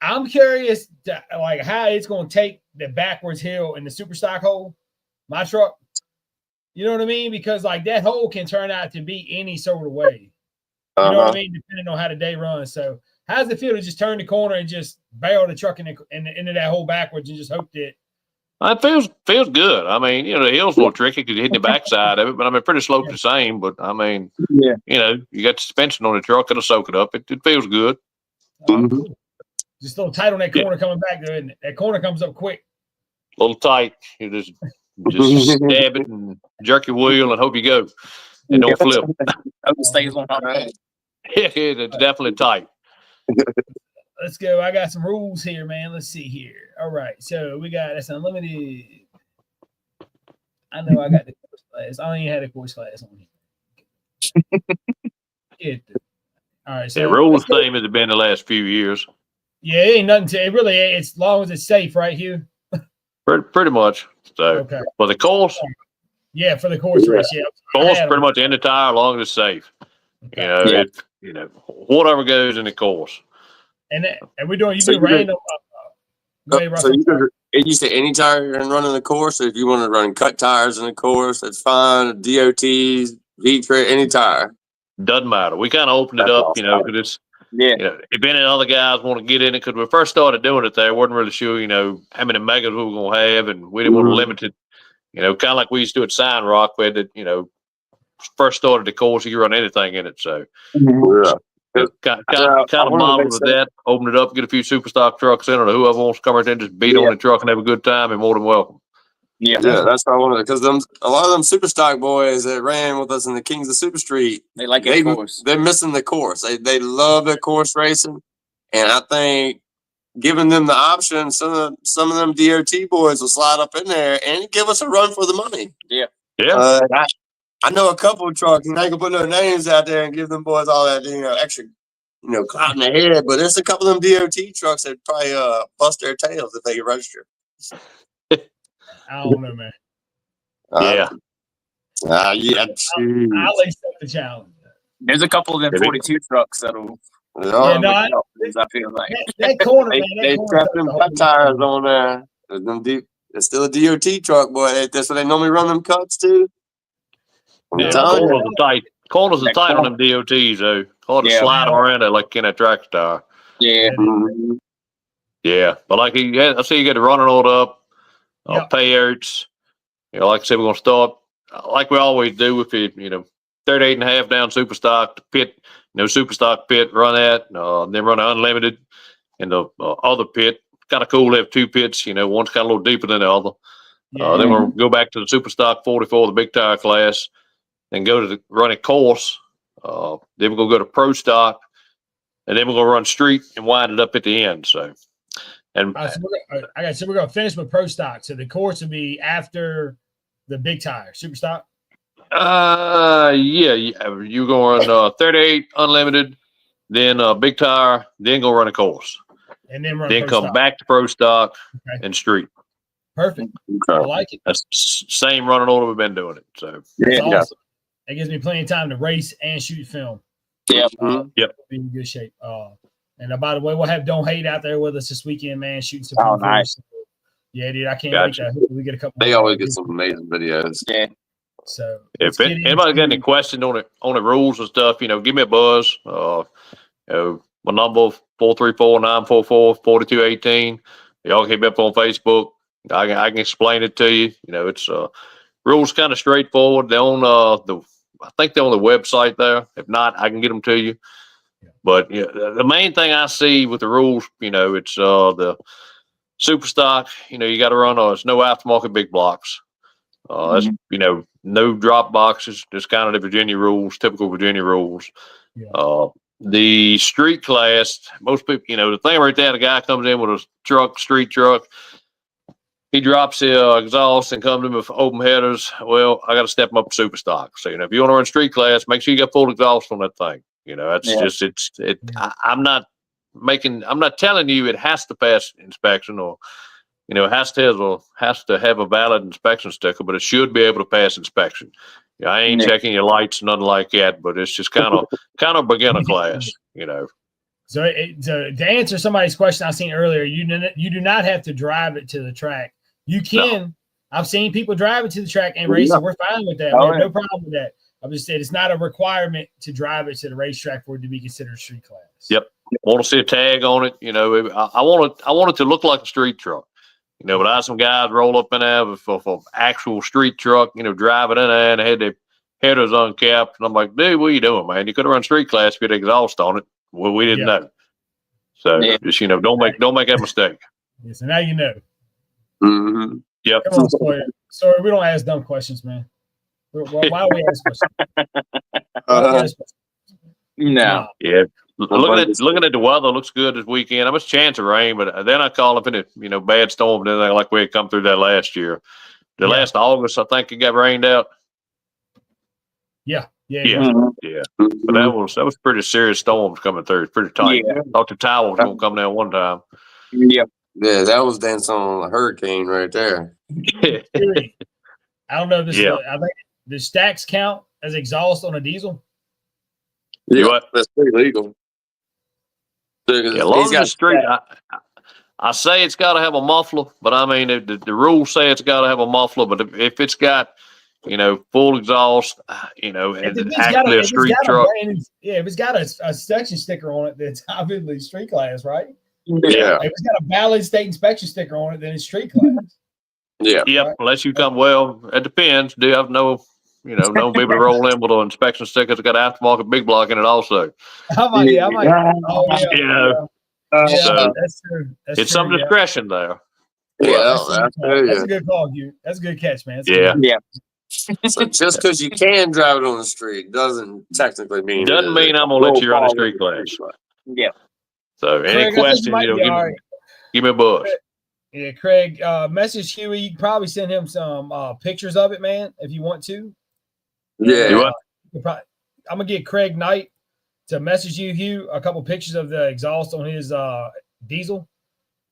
I'm curious like how it's going to take the backwards hill in the super stock hole, my truck. You know what I mean? Because like that hole can turn out to be any sort of way. You know what I mean? Depending on how the day runs. So how does it feel to just turn the corner and just barrel the truck into that hole backwards and just hope that? It feels good. I mean, the hill's a little tricky because you're hitting the backside of it, but I mean, pretty slope the same. But I mean, you got suspension on the truck, it'll soak it up. It feels good. Cool. Just a little tight on that corner coming back there, isn't it? That corner comes up quick. A little tight. You just stab it and jerk your wheel and hope you go. And don't flip. Hope it stays on top of it. Yeah, it's definitely tight. Let's go. I got some rules here, man. Let's see here. All right. So we got that's unlimited. I know I got the course class. I don't even had a course class on here. All right. So the rules the same as it's been the last few years. Yeah, it ain't nothing to it. Really, it's as long as it's safe, right, Hugh? Pretty much. So for the course. Yeah, for the course race. Yeah. Course pretty much in the tire as long as it's safe. Okay. Whatever goes in the course. And we're doing you do random. So you say any tire and running the course, or if you want to run cut tires in the course, that's fine. DOTs, V-Trade, any tire. Doesn't matter. We kind of opened it up, because it's if any other guys want to get in it, because we first started doing it there, wasn't really sure, how many megas we were going to have, and we didn't want to limit it. Kind of like we used to do at Sign Rock, where that first started the course, you could run anything in it. So kind of modeled with that, open it up, get a few super stock trucks in, or whoever wants to come right in, just beat on the truck and have a good time, and more than welcome. Yeah, that's what I wanted, because a lot of them super stock boys that ran with us in the Kings of Super Street, they like the course. They're missing the course. They love the course racing, and I think giving them the option, some of them DOT boys will slide up in there and give us a run for the money. Yeah. I know a couple of trucks, and I can put no names out there and give them boys all that extra clout in the head, but there's a couple of them DOT trucks that probably bust their tails if they get registered. I don't know, man. Yeah. I'll lace up the challenge. There's a couple of them 42 trucks that'll. I feel like that corner. They trap them cut tires on there. It's still a DOT truck, boy. That's what they normally run them cuts to. Corners are tight. Corners are tight on them DOTs, though. Hard to slide them around there like in a track star. Yeah. Yeah, but like I see you got to run it all up. Payouts. Like I said, we're gonna start like we always do with it. 38 and a half down super stock to pit. Super stock pit, run that. Then run unlimited in the other pit. Kind of cool to have two pits. One's kind of a little deeper than the other. Then we'll go back to the super stock 44, the big tire class, and go to the running course. Then we're gonna go to pro stock, and then we're gonna run street and wind it up at the end. So. And so we're gonna finish with pro stock. So the course will be after the big tire, super stock. You're going 38 unlimited, then big tire, then go run a course, and then then come back to pro stock and street. Perfect. I like it. That's same running order we've been doing it. So that's awesome. It gives me plenty of time to race and shoot film. Yep. Yep. Be in good shape. And by the way, we'll have Don't Hate out there with us this weekend, man, shooting some. Oh, nice. Yeah, dude, I can't wait to we get a couple. They always get some amazing videos. Yeah. So if anybody got any questions on the rules and stuff, give me a buzz. My number 434-944-4218. Y'all hit me up on Facebook. I can explain it to you. It's rules kind of straightforward. They're on I think they're on the website there. If not, I can get them to you. Yeah. But the main thing I see with the rules, it's the super stock. You got to run it's no aftermarket big blocks. That's no drop boxes. Just kind of the Virginia rules, typical Virginia rules. Yeah. The street class, most people, the thing right there, the guy comes in with a street truck. He drops the exhaust and comes in with open headers. Well, I got to step him up to super stock. So, if you want to run street class, make sure you got full exhaust on that thing. That's just, I'm not telling you it has to pass inspection or, it has to have a valid inspection sticker, but it should be able to pass inspection. I ain't checking your lights, nothing like that, but it's just kind of beginner class, So to answer somebody's question I seen earlier, you do not have to drive it to the track. You can. No. I've seen people drive it to the track and race it. We're fine with that. No problem with that. I'm just saying it's not a requirement to drive it to the racetrack for it to be considered street class. Yep. Want to see a tag on it? I want it to look like a street truck. But I had some guys roll up in there with an actual street truck, driving in there and they had their headers uncapped. And I'm like, dude, what are you doing, man? You could have run street class if you had exhaust on it. Well, we didn't know. So just, don't make that mistake. Yeah, so now you know. Mm-hmm. Yep. Come on, Sawyer. Sorry, we don't ask dumb questions, man. Why do we ask questions? No. Yeah. Looking at the weather, looks good this weekend. There was a chance of rain, but then I call up in a bad storm and everything like we had come through that last year. Last August, I think it got rained out. Yeah. But that was pretty serious storms coming through. It's pretty tight. Yeah. Thought the tower was gonna come down one time. Yep. Yeah, that was dancing on a hurricane right there. I don't know if this I think the stacks count as exhaust on a diesel. Yeah, that's pretty legal. As long as it's street, I say it's got to have a muffler, but I mean the rules say it's got to have a muffler. But if it's got full exhaust, and actually a street truck, if it's got a section sticker on it, that's obviously street class, right? Yeah. If it's got a valid state inspection sticker on it, then it's street class. Yeah. Yep. Right? Unless you come, it depends. Do you have known people to roll in with an inspection sticker that's got an aftermarket big block in it also. I might. Oh, yeah. So that's true. It's some discretion there. Yeah, that's a good call, Hugh. That's a good catch, man. Yeah. So just because you can drive it on the street doesn't technically mean I'm gonna let you run a street class. Yeah. So any questions, give me a buzz. Yeah, Craig, message Huey. You can probably send him some pictures of it, man, if you want to. Yeah. I'm gonna get Craig Knight to message you, Hugh, a couple pictures of the exhaust on his diesel.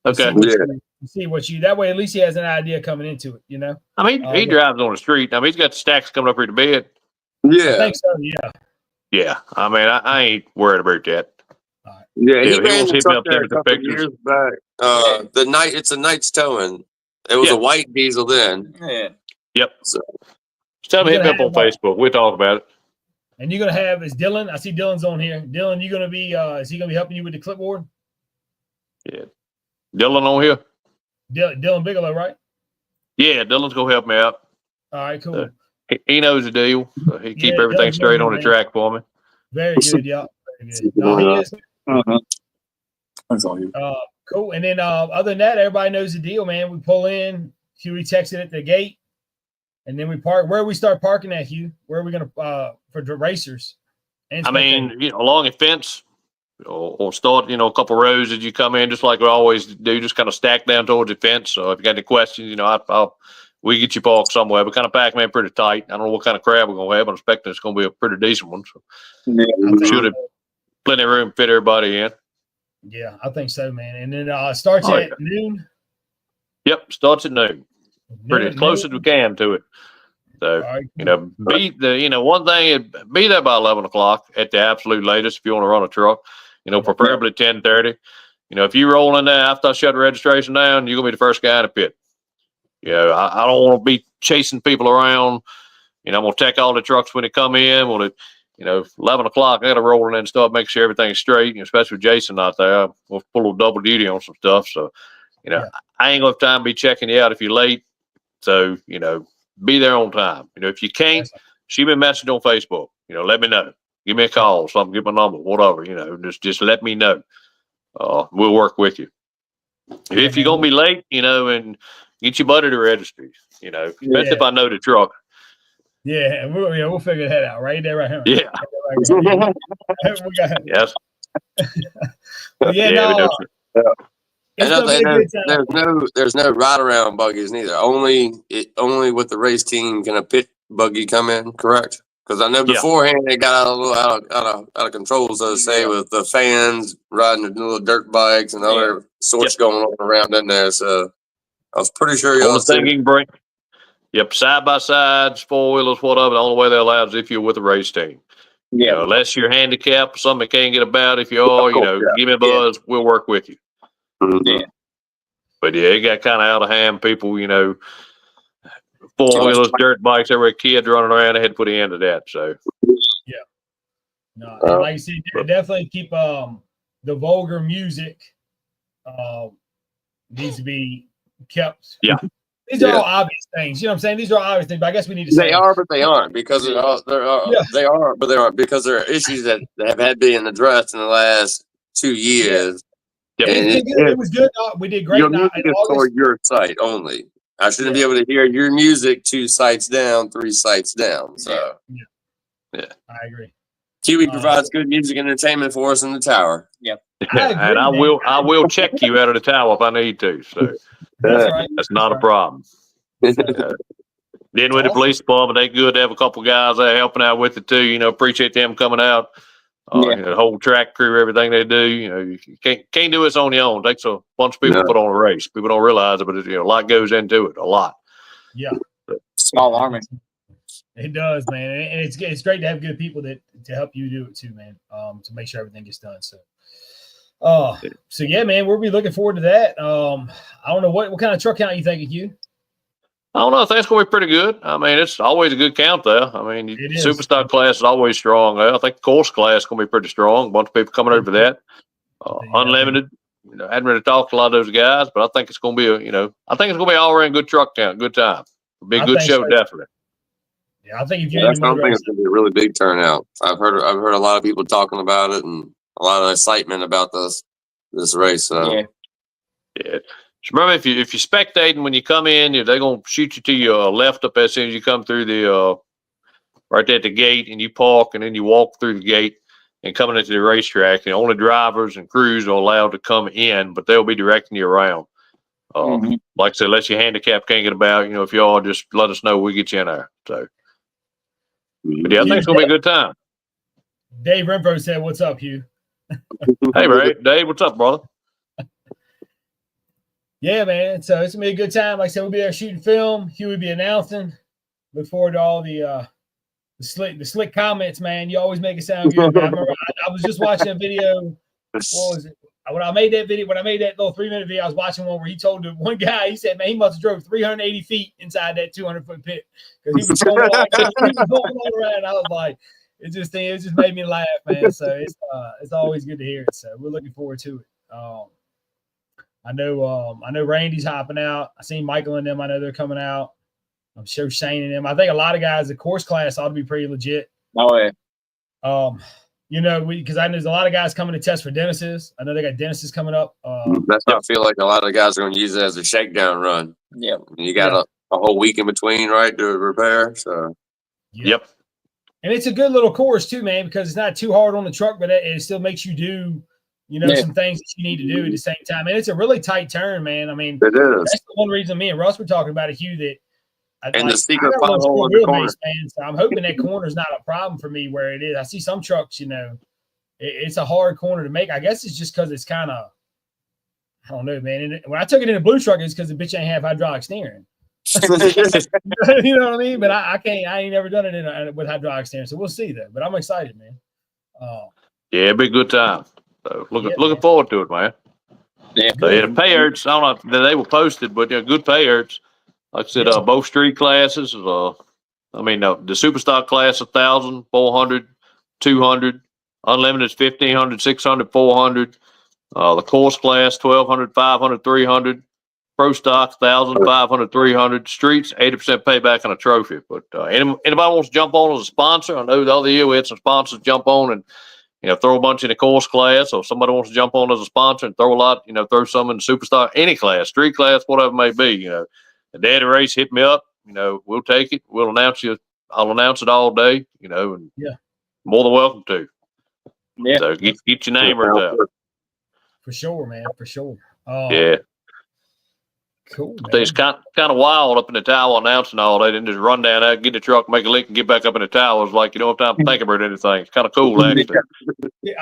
Okay. See what you that way at least he has an idea coming into it, I mean, he drives on the street. I mean, he's got the stacks coming up here to bed. Yeah. I think so, yeah. Yeah. I mean, I ain't worried about that. Right. Yeah, he ran the truck there a couple years back. It's a Knight's Towing. It was a white diesel then. Yeah. Yep. So tell me hit me up on Facebook. We'll talk about it. And you're gonna have is Dylan? I see Dylan's on here. Dylan, you gonna be is he gonna be helping you with the clipboard? Yeah. Dylan on here? Dylan Bigelow, right? Yeah, Dylan's gonna help me out. All right, cool. He knows the deal. So he keep everything straight on the track for me. Very good, yeah. Very good. No, he is. That's all you. Cool. And then other than that, everybody knows the deal, man. We pull in, Huey texted at the gate, and then we park. Where we start parking at, Hugh? Where are we gonna for the racers? I mean, along a fence. Or start, a couple rows as you come in, just like we always do, just kind of stack down towards the fence. So if you got any questions, we get you parked somewhere. We kind of pack them in pretty tight. I don't know what kind of crowd we're going to have. I'm expecting it's going to be a pretty decent one. So plenty of room to fit everybody in. Yeah, I think so, man. And then it starts Oh, at yeah. noon. Yep, starts at noon. Pretty close as we can to it. So, All right, you know, one thing is be there by 11 o'clock at the absolute latest if you want to run a truck, you know, preferably 10:30. You know, if you roll in there after I shut the registration down, you're going to be the first guy in the pit. You know, I don't want to be chasing people around. You know, I'm going to take all the trucks when they come in. Well, at, 11 o'clock, I got to roll in and start making sure everything's straight, especially with Jason out there. We'll pull a little double duty on some stuff. So, I ain't going to have time to be checking you out if you're late. So, be there on time. If you can't, shoot me a message on Facebook. Let me know. Give me a call, something, give my number, whatever. Just let me know. We'll work with you. If you're gonna be late, and get your buddy to registry. Especially if I know the truck. Yeah, we'll figure that out right there, right here. Yeah. Yes. But there's no ride around buggies neither. Only with the race team can a pit buggy come in, correct? Because I know beforehand it got out of control, so to say, with the fans riding the little dirt bikes and other sorts going on around in there. So I was pretty sure y'all thing you can bring. Yep, side by sides, 4-wheelers, whatever. The only way they're allowed is if you're with a race team. Yeah, unless you're handicapped, or something can't get about. If you are, give me a buzz. We'll work with you. Mm-hmm. Yeah. But it got kind of out of hand. People, 4-wheelers, dirt bikes, every kid running around. They had to put an end to that. So, no, like you said, definitely keep the vulgar music needs to be kept. Yeah. These are all obvious things. You know what I'm saying? These are all obvious things, but I guess we need to say they are, but they aren't because they are, but they aren't because there are issues that have had being addressed in the last 2 years. Yeah. It was good. We did great. Your music is for your site only. I shouldn't be able to hear your music 2 sites down, 3 sites down. So, I agree. QE provides good music entertainment for us in the tower. Yep. And I will check you out of the tower if I need to. So that's not a problem. Then with the police department, they good to have a couple guys there helping out with it too. Appreciate them coming out. The whole track crew, everything they do. You can't do this on your own. It takes a bunch of people to put on a race. People don't realize it, but a lot goes into it. A lot. Yeah. Small army. It does, man, and it's great to have good people to help you do it too, man. To make sure everything gets done. So, man, we'll be looking forward to that. I don't know what kind of truck count you thinking, Hugh? I don't know. I think it's going to be pretty good. I mean, it's always a good count there. I mean, Superstock class is always strong. I think the course class is going to be pretty strong. A bunch of people coming over for that. Unlimited. I hadn't really talked to a lot of those guys, but I think it's going to be I think it's going to be all around good truck count, good time. It'll be a good show, definitely. Yeah, I think if I think it's going to be a really big turnout. I've heard a lot of people talking about it and a lot of excitement about this race. So. Yeah. Just remember, if you're spectating when you come in, they're gonna shoot you to your left up as soon as you come through the right there at the gate, and you park, and then you walk through the gate and coming into the racetrack. And only drivers and crews are allowed to come in, but they'll be directing you around. Like I said, unless your handicap can't get about, if y'all just let us know, we'll get you in there. So, but I think it's gonna be a good time. Dave Renfro said, "What's up, Hugh?" Hey, Ray, Dave, what's up, brother? Yeah, man. So it's gonna be a good time. Like I said, we'll be there shooting film. Hugh will be announcing. Look forward to all the slick comments, man. You always make it sound good. I remember I was just watching a video. What was it? When I made that little 3-minute video, I was watching one where he told the one guy, he said, man, he must have drove 380 feet inside that 200-foot pit because he was going all around. I was like, it just made me laugh, man. So it's always good to hear it. So we're looking forward to it. I know Randy's hopping out. I seen Michael and them. I know they're coming out. I'm sure Shane and them. I think a lot of guys, the course class ought to be pretty legit. Oh yeah. Because I know there's a lot of guys coming to test for Dennis's. I know they got Dennis's coming up. That's how I feel like a lot of the guys are going to use it as a shakedown run. Yeah. You got a whole week in between, right, to repair. So. Yep. And it's a good little course too, man, because it's not too hard on the truck, but it still makes you do. Some things that you need to do at the same time. And it's a really tight turn, man. I mean, it is. That's the one reason me and Russ were talking about it, Hugh, the secret pothole in the corner. Man, so I'm hoping that corner's not a problem for me where it is. I see some trucks, it's a hard corner to make. I guess it's just because it's kind of, I don't know, man. And when I took it in a blue truck, it's because the bitch ain't have hydraulic steering. You know what I mean? But I can't. I ain't never done it with hydraulic steering, so we'll see that. But I'm excited, man. Yeah, it'd be a good time. So looking forward to it, man. Yeah. So, yeah, the pay alerts, I don't know if they were posted, but good pay alerts. Like I said, both street classes. The Superstock class 1,000, 400, 200. Unlimited is 1,500, 600, 400. The course class 1,200, 500, 300. Pro stock 1,000, 500, 300. Streets 80% payback on a trophy. But anybody wants to jump on as a sponsor? I know the other year we had some sponsors jump on and throw a bunch in the course class, or if somebody wants to jump on as a sponsor and throw a lot, throw some in the Superstock, any class, street class, whatever it may be. The day of the race, hit me up. We'll take it. We'll announce you. I'll announce it all day. And more than welcome to. Yeah. So get your name right out. For sure, man. For sure. Yeah. Cool. It's kind of wild up in the tower announcing all that, and just run down there, get in the truck, make a lick, and get back up in the tower. It's like you don't have time to think about anything. It's kind of cool, actually.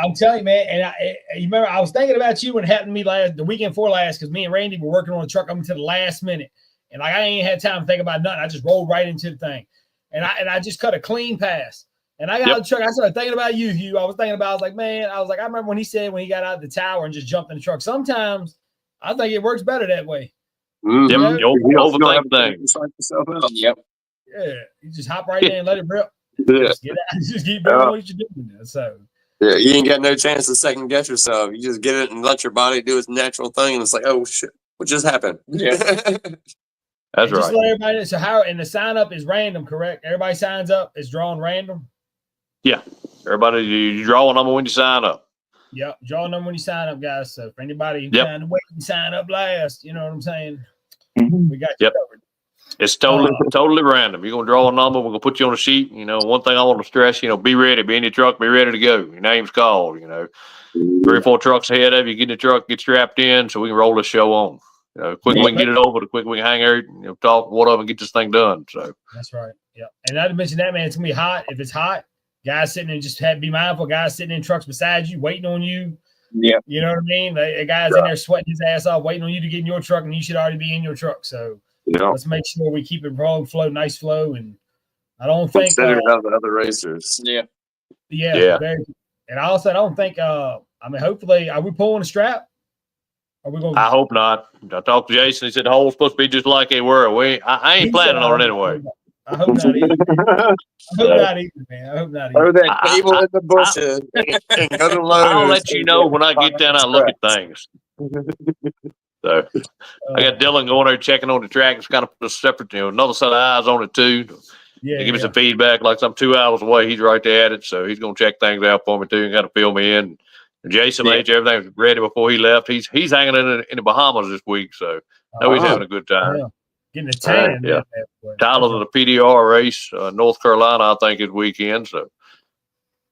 I'm telling you, man. And you remember, I was thinking about you when it happened to me the weekend before last, because me and Randy were working on the truck up until the last minute, and I ain't had time to think about nothing. I just rolled right into the thing, and I just cut a clean pass. And I got out of the truck. I started thinking about you, Hugh. I was like, man, I remember when he said when he got out of the tower and just jumped in the truck. Sometimes I think it works better that way. Yep. You overthink things. Yep. Yeah. You just hop right in and let it rip. Yeah. Just keep doing what you're doing there. So. Yeah, you ain't got no chance to second guess yourself. You just get it and let your body do its natural thing, and it's like, oh shit, what just happened? Yeah. That's right. Just let everybody know. So and the sign up is random, correct? Everybody signs up. It's drawn random. Yeah. Everybody, you draw a number when you sign up. Yep. Draw a number when you sign up, guys. So for anybody who's trying to wait and sign up last, you know what I'm saying? We got you covered. It's totally random. You're gonna draw a number. We're gonna put you on a sheet. One thing I want to stress, be ready. Be in your truck. Be ready to go. Your name's called. 3 or 4 trucks ahead of you. Get in the truck. Get strapped in, so we can roll this show on. The quicker we can get it over, the quicker we can hang out, talk, whatever, and get this thing done. So that's right. Yeah. And not to mention that, man, it's gonna be hot. If it's hot, guys sitting in, just be mindful. Guys sitting in trucks beside you, waiting on you. Yeah. You know what I mean? The guy's in there sweating his ass off, waiting on you to get in your truck, and you should already be in your truck. So let's make sure we keep it rolling, nice flow. And I don't think consider it of the other racers. Yeah. And also, I don't think. Hopefully, are we pulling a strap? Are we going? I hope not. I talked to Jason. He said the hole's supposed to be just like they were. I ain't planning on it anyway. I hope not either. Man. I hope not either. Throw that cable in the bushes and go to Lowe's. I'll let you know when I get down. I look at things. So I got Dylan going there checking on the track. It's kind of a separate, another set of eyes on it too. Yeah, give me some feedback. Like I'm 2 hours away, he's right there at it, so he's gonna check things out for me too, and got to fill me in. And Jason made sure everything was ready before he left. He's hanging in the Bahamas this week, so I know he's having a good time. Yeah. Getting a tan. Yeah. Tyler's at the PDR race, North Carolina, I think, is weekend. So,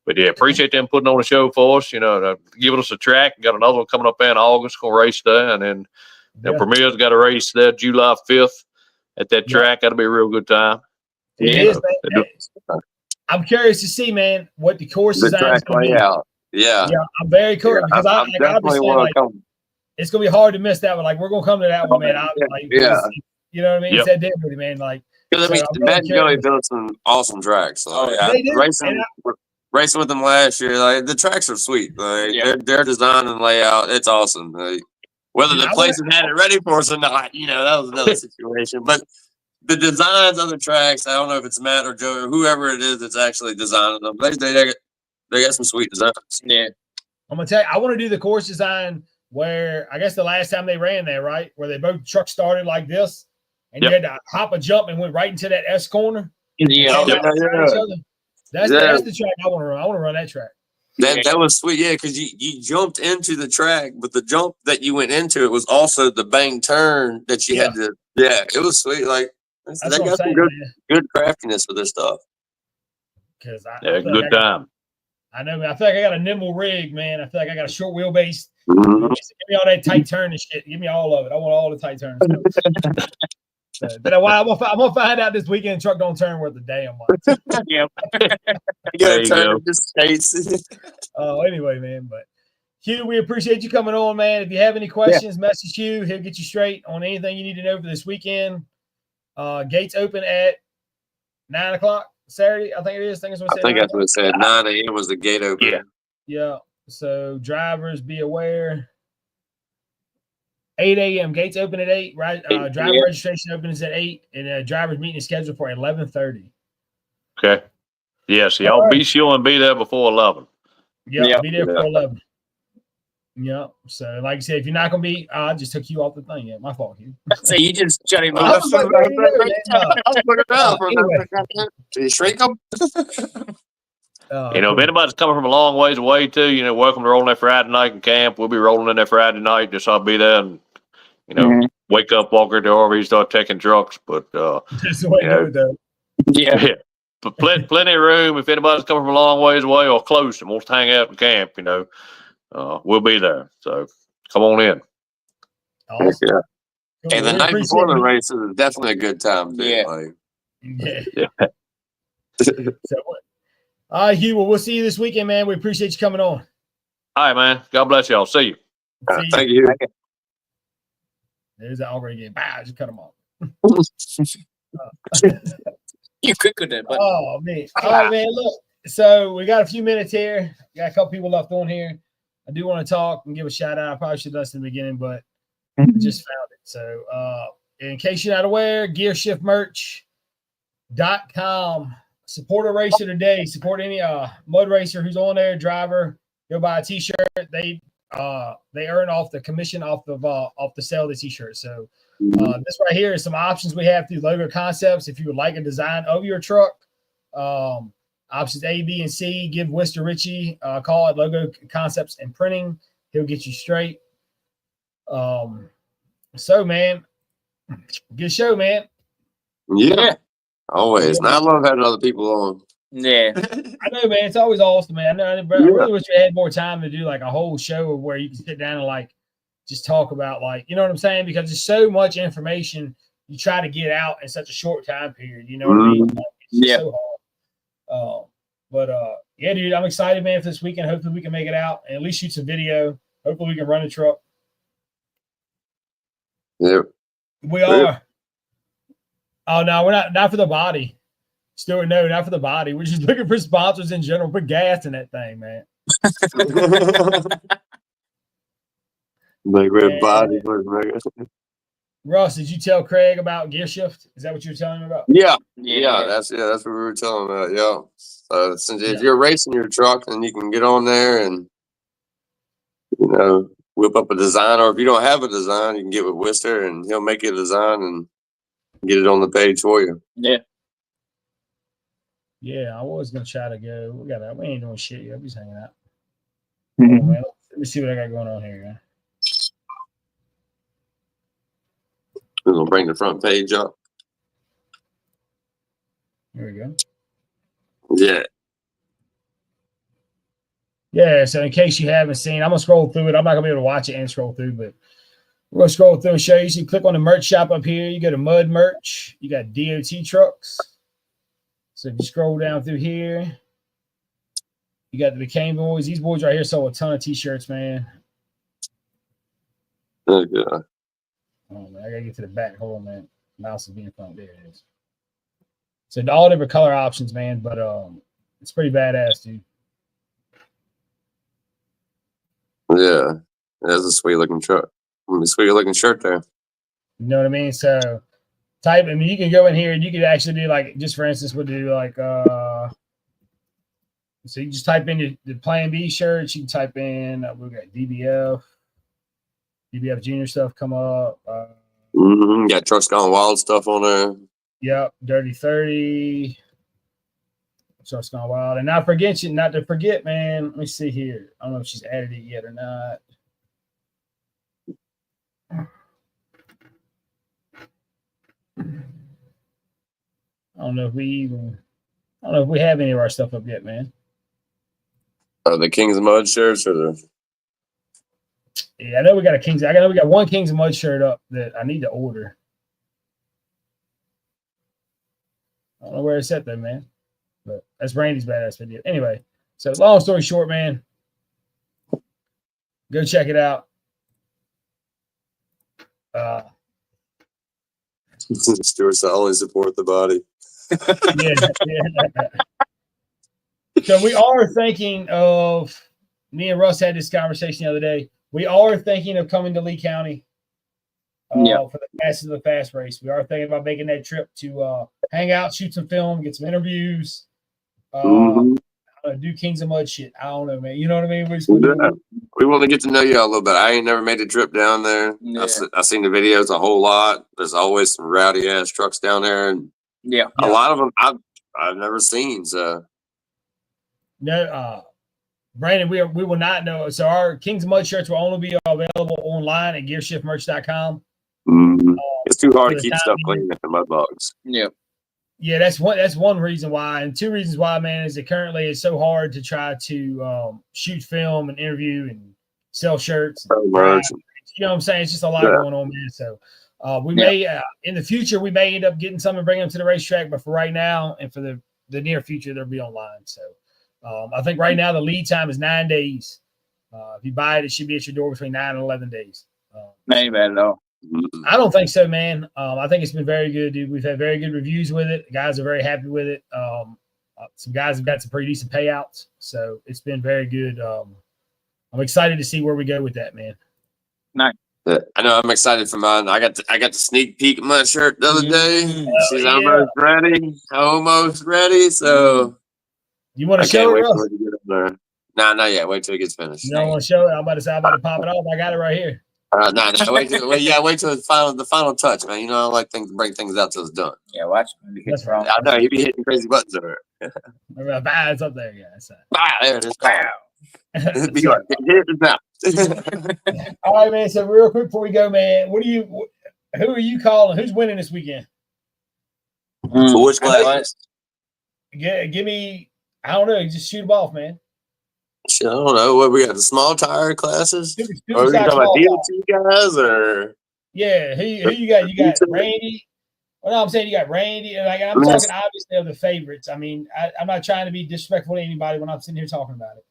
but yeah, appreciate them putting on a show for us. Giving us a track. Got another one coming up in August. Gonna race there, and then Premier's got a race there July 5th at that track. That'll be a real good time. It is, man. I'm curious to see, man, what the course is going to be. Yeah, I'm very curious because I definitely want to come. It's gonna be hard to miss that one. Like we're gonna come to that one, man. You know what I mean? It's that Denver, man. Like, because Matt Joey built some awesome tracks. Racing with them last year, like the tracks are sweet. Like their design and layout, it's awesome. Like, whether the places had it ready for us or not, that was another situation. But the designs of the tracks, I don't know if it's Matt or Joe or whoever it is that's actually designing them. They got some sweet designs. Yeah, I'm gonna tell you, I want to do the course design where I guess the last time they ran there, right, where they both trucks started like this, and you had to hop a jump and went right into that S corner. Yeah. That's the track I want to run. I want to run that track. That was sweet, because you jumped into the track, but the jump that you went into it was also the bang turn that you had to. Yeah, it was sweet. Like they got some good craftiness for this stuff. Good time. I know, man. I feel like I got a nimble rig, man. I feel like I got a short wheelbase. Give me all that tight turn and shit. Give me all of it. I want all the tight turns. So, but I'm gonna find out this weekend. Truck don't turn worth a damn much. Yeah. There you go. Anyway, man. But Hugh, we appreciate you coming on, man. If you have any questions, message Hugh. He'll get you straight on anything you need to know for this weekend. Gates open at 9 o'clock Saturday. I think it is. I think that's what it said. 9 a.m. was the gate open. Yeah. Yeah. So drivers be aware. 8 a.m. Gates open at 8. Right. Driver registration opens at 8, and drivers meeting is scheduled for 11:30. Okay. Yes, y'all be sure and be there before 11. Yeah, be there for 11. Yeah. So, like I said, if you're not gonna be, I just took you off the thing. Yeah, my fault, Hugh. So you just shut him I off. was like, what are you doing? Do you shrink them? If anybody's coming from a long ways away too, welcome to rolling that Friday night in camp. We'll be rolling in there Friday night. Just I'll be there and wake up, walk into the RV, start taking trucks. But that's the way to do it, though. Yeah. But plenty of room. If anybody's coming from a long ways away or close and wants to hang out in camp, we'll be there. So come on in. Awesome. Yeah. And the night before the race is definitely a good time too. Yeah. So, Hugh, well, we'll see you this weekend, man. We appreciate you coming on. All right, man. God bless y'all. See you. Thank you. There's that already game. Bah, just cut them off. You quick with that, buddy. Oh, man. All right, man. Look, so we got a few minutes here. Got a couple people left on here. I do want to talk and give a shout out. I probably should have done this in the beginning, but I just found it. So, in case you're not aware, gearshifmerch.com. Support a racer today. Support any mud racer who's on there, driver. Go buy a t-shirt. They earn off the commission off the sale of the t-shirt. So this right here is some options we have through Logo Concepts. If you would like a design of your truck, options A, B, and C, give Wister Ritchie a call at Logo Concepts and Printing. He'll get you straight. So, man, good show, man. Yeah. Always. And I love having other people on. Yeah. I know, man. It's always awesome, man. I really wish we had more time to do like a whole show where you can sit down and like just talk about you know what I'm saying? Because there's so much information you try to get out in such a short time period. You know what I mean? It's just so hard. Yeah, dude, I'm excited, man, for this weekend. Hopefully we can make it out and at least shoot some video. Hopefully we can run a truck. Yep. We are. Oh no, we're not for the body. Stuart, no, not for the body. We're just looking for sponsors in general. Put gas in that thing, man. Like red body. Russ, did you tell Craig about Gear Shift? Is that what you were telling him about? Yeah. That's what we were telling about. Yeah. So since if you're racing your truck, then you can get on there and whip up a design, or if you don't have a design, you can get with Wister and he'll make you a design and get it on the page for you. Yeah. Yeah, I was gonna try to go. We ain't doing shit yet. We're just hanging out. Mm-hmm. Oh, man. Let me see what I got going on here, man. We're gonna bring the front page up. Here we go. Yeah. Yeah, so in case you haven't seen, I'm gonna scroll through it. I'm not gonna be able to watch it and scroll through, but we're gonna scroll through and show you. So you click on the merch shop up here. You go to Mud Merch. You got DOT trucks. So if you scroll down through here, you got the McCain boys. These boys right here sell a ton of t-shirts, man. Oh, God. Oh man, I gotta get to the back. Hold on, man. Mouse is being fun. There it is. So all different color options, man. But it's pretty badass, dude. Yeah. That's a sweet looking truck. Sweet looking shirt there. You know what I mean? So you can go in here and you could actually do like, just for instance, we'll do like so you just type in the Plan B shirts. You can type in we got DBF Junior stuff come up. Got Trucks Gone Wild stuff on there. Yep, Dirty 30. Trucks Gone Wild, and not to forget, man. Let me see here. I don't know if she's added it yet or not. I don't know if we have any of our stuff up yet, man. The Kings of Mud shirts or the. Yeah, I know we got a Kings. I know we got one Kings of Mud shirt up that I need to order. don't know where it's at though, man. But that's Randy's badass video. Anyway, so long story short, man, go check it out. Stuart's always support the body. Yeah. So we are thinking of, me and Russ had this conversation the other day. We are thinking of coming to Lee County for the Fastest of the Fast race. We are thinking about making that trip to hang out, shoot some film, get some interviews, do Kings of Mud shit. I don't know, man. You know what I mean? We want to get to know y'all a little bit. I ain't never made a trip down there. Yeah. I've seen the videos a whole lot. There's always some rowdy ass trucks down there, and a lot of them I've never seen. So no, Brandon, we will not know. So our Kings of Mud shirts will only be available online at gearshiftmerch.com. It's too hard to keep stuff clean at the mud box. Yeah, that's one reason why, and two reasons why, man, is that currently it's so hard to try to shoot film and interview and sell shirts. And drive. You know what I'm saying? It's just a lot going on, man. So we may in the future we may end up getting some and bring them to the racetrack, but for right now and for the near future they'll be online. So I think right now the lead time is 9 days. If you buy it, it should be at your door between 9 and 11 days. Ain't bad at all. I don't think so, man. I think it's been very good, dude. We've had very good reviews with it. The guys are very happy with it. Some guys have got some pretty decent payouts, so it's been very good. I'm excited to see where we go with that, man. Nice. I know I'm excited for mine. I got the sneak peek of my shirt the other day. She's almost ready. So you want to show it, Russ? Nah, not yet. Wait till it gets finished. You don't want to show it? I'm about to pop it off. I got it right here. No. Wait till the final touch, man. You know, I like things to bring things out till it's done. Yeah, watch. That's right. I know he be hitting crazy buttons over there. It's up there, yeah. There it is. Wow. All right, man. So real quick before we go, man, who are you calling? Who's winning this weekend? For which class? Give me. I don't know. Just shoot them off, man. I don't know what we got. The small tire classes. Are you talking about DOT guys or? Yeah, who you got? You got Randy. Well, no, I'm saying you got Randy. Like I'm talking obviously of the favorites. I mean, I'm not trying to be disrespectful to anybody when I'm sitting here talking about it.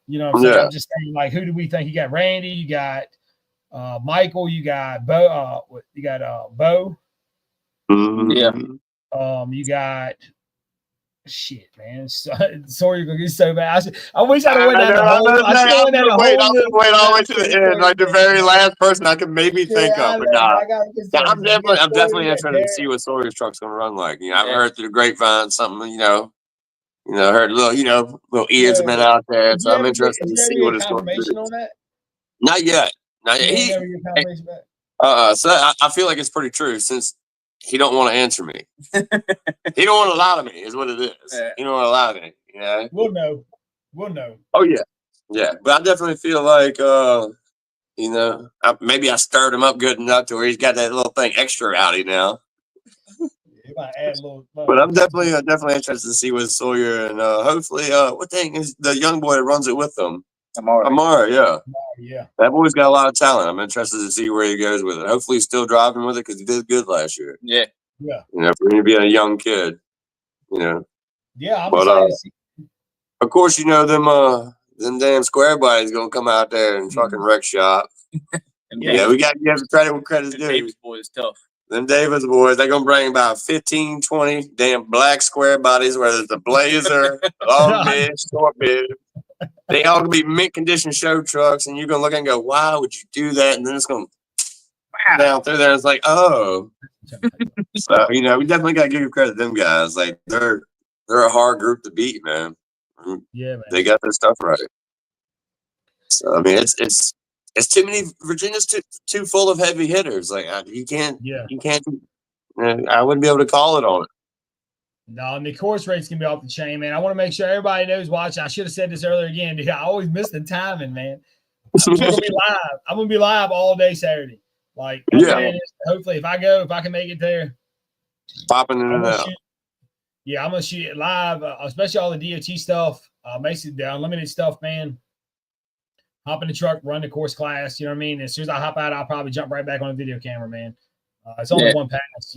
You know what I'm saying? I'm just saying, like, who do we think? You got Randy. You got Michael. You got Bo. You got Bo. You got. Shit, man. Sorry, you're gonna get so bad. I wish I'd have went down the whole. Wait all the way to the end, like the very last person I could maybe think of. But nah, I'm definitely interested to see what Sawyer's truck's gonna run like. You know, I've heard through the grapevine something. Heard little ears been out there, so I'm interested to see what it's going to do. On that? Not yet. So I feel like it's pretty true since. He don't want to answer me. He don't want to lie to me. Is what it is. He don't want to lie to me. Yeah. We'll know. Oh yeah. But I definitely feel like maybe I stirred him up good enough to where he's got that little thing extra rowdy now. He might add a little. But I'm definitely interested to see what Sawyer and hopefully what thing is the young boy that runs it with them. Amara, yeah. That boy's got a lot of talent. I'm interested to see where he goes with it. Hopefully he's still driving with it because he did good last year. Yeah. For him to be a young kid, Yeah, I'm excited to see. Of course, them damn square bodies gonna come out there and fucking wreck shop. We got to give credit where credit's due. Davis boys tough. Them Davis boys, they're gonna bring about 15, 20 damn black square bodies, whether it's a Blazer, long bid, short bid. They all gonna be mint condition show trucks, and you're gonna look and go, "Why would you do that?" And then it's gonna down through there. It's like, oh, so we definitely gotta give credit to them guys. Like they're a hard group to beat, man. Yeah, man. They got their stuff right. So I mean, it's too many. Virginia's too full of heavy hitters. Like you can't. I wouldn't be able to call it on it. No, and the course rate's gonna be off the chain, man. I want to make sure everybody knows watching. I should have said this earlier again, dude. I always miss the timing, man. I'm gonna be live. I'm gonna be live all day Saturday. Like, hopefully, if I can make it there, popping in and out. I'm gonna shoot it live, especially all the DOT stuff, basically the unlimited stuff, man. Hop in the truck, run the course class. You know what I mean? As soon as I hop out, I'll probably jump right back on the video camera, man. It's only one pass,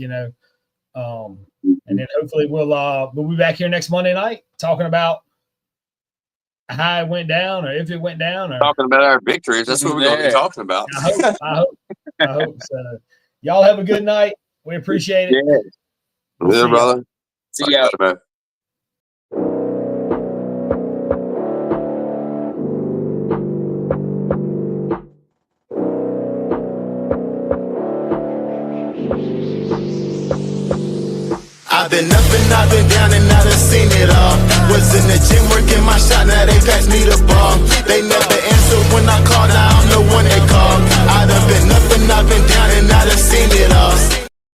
And then hopefully we'll be back here next Monday night talking about how it went down or if it went down. Or Talking about our victories. That's what we're going to be talking about. I hope so. Y'all have a good night. We appreciate it. Yeah, brother. See ya. Man. I've been up and I've been down and I done seen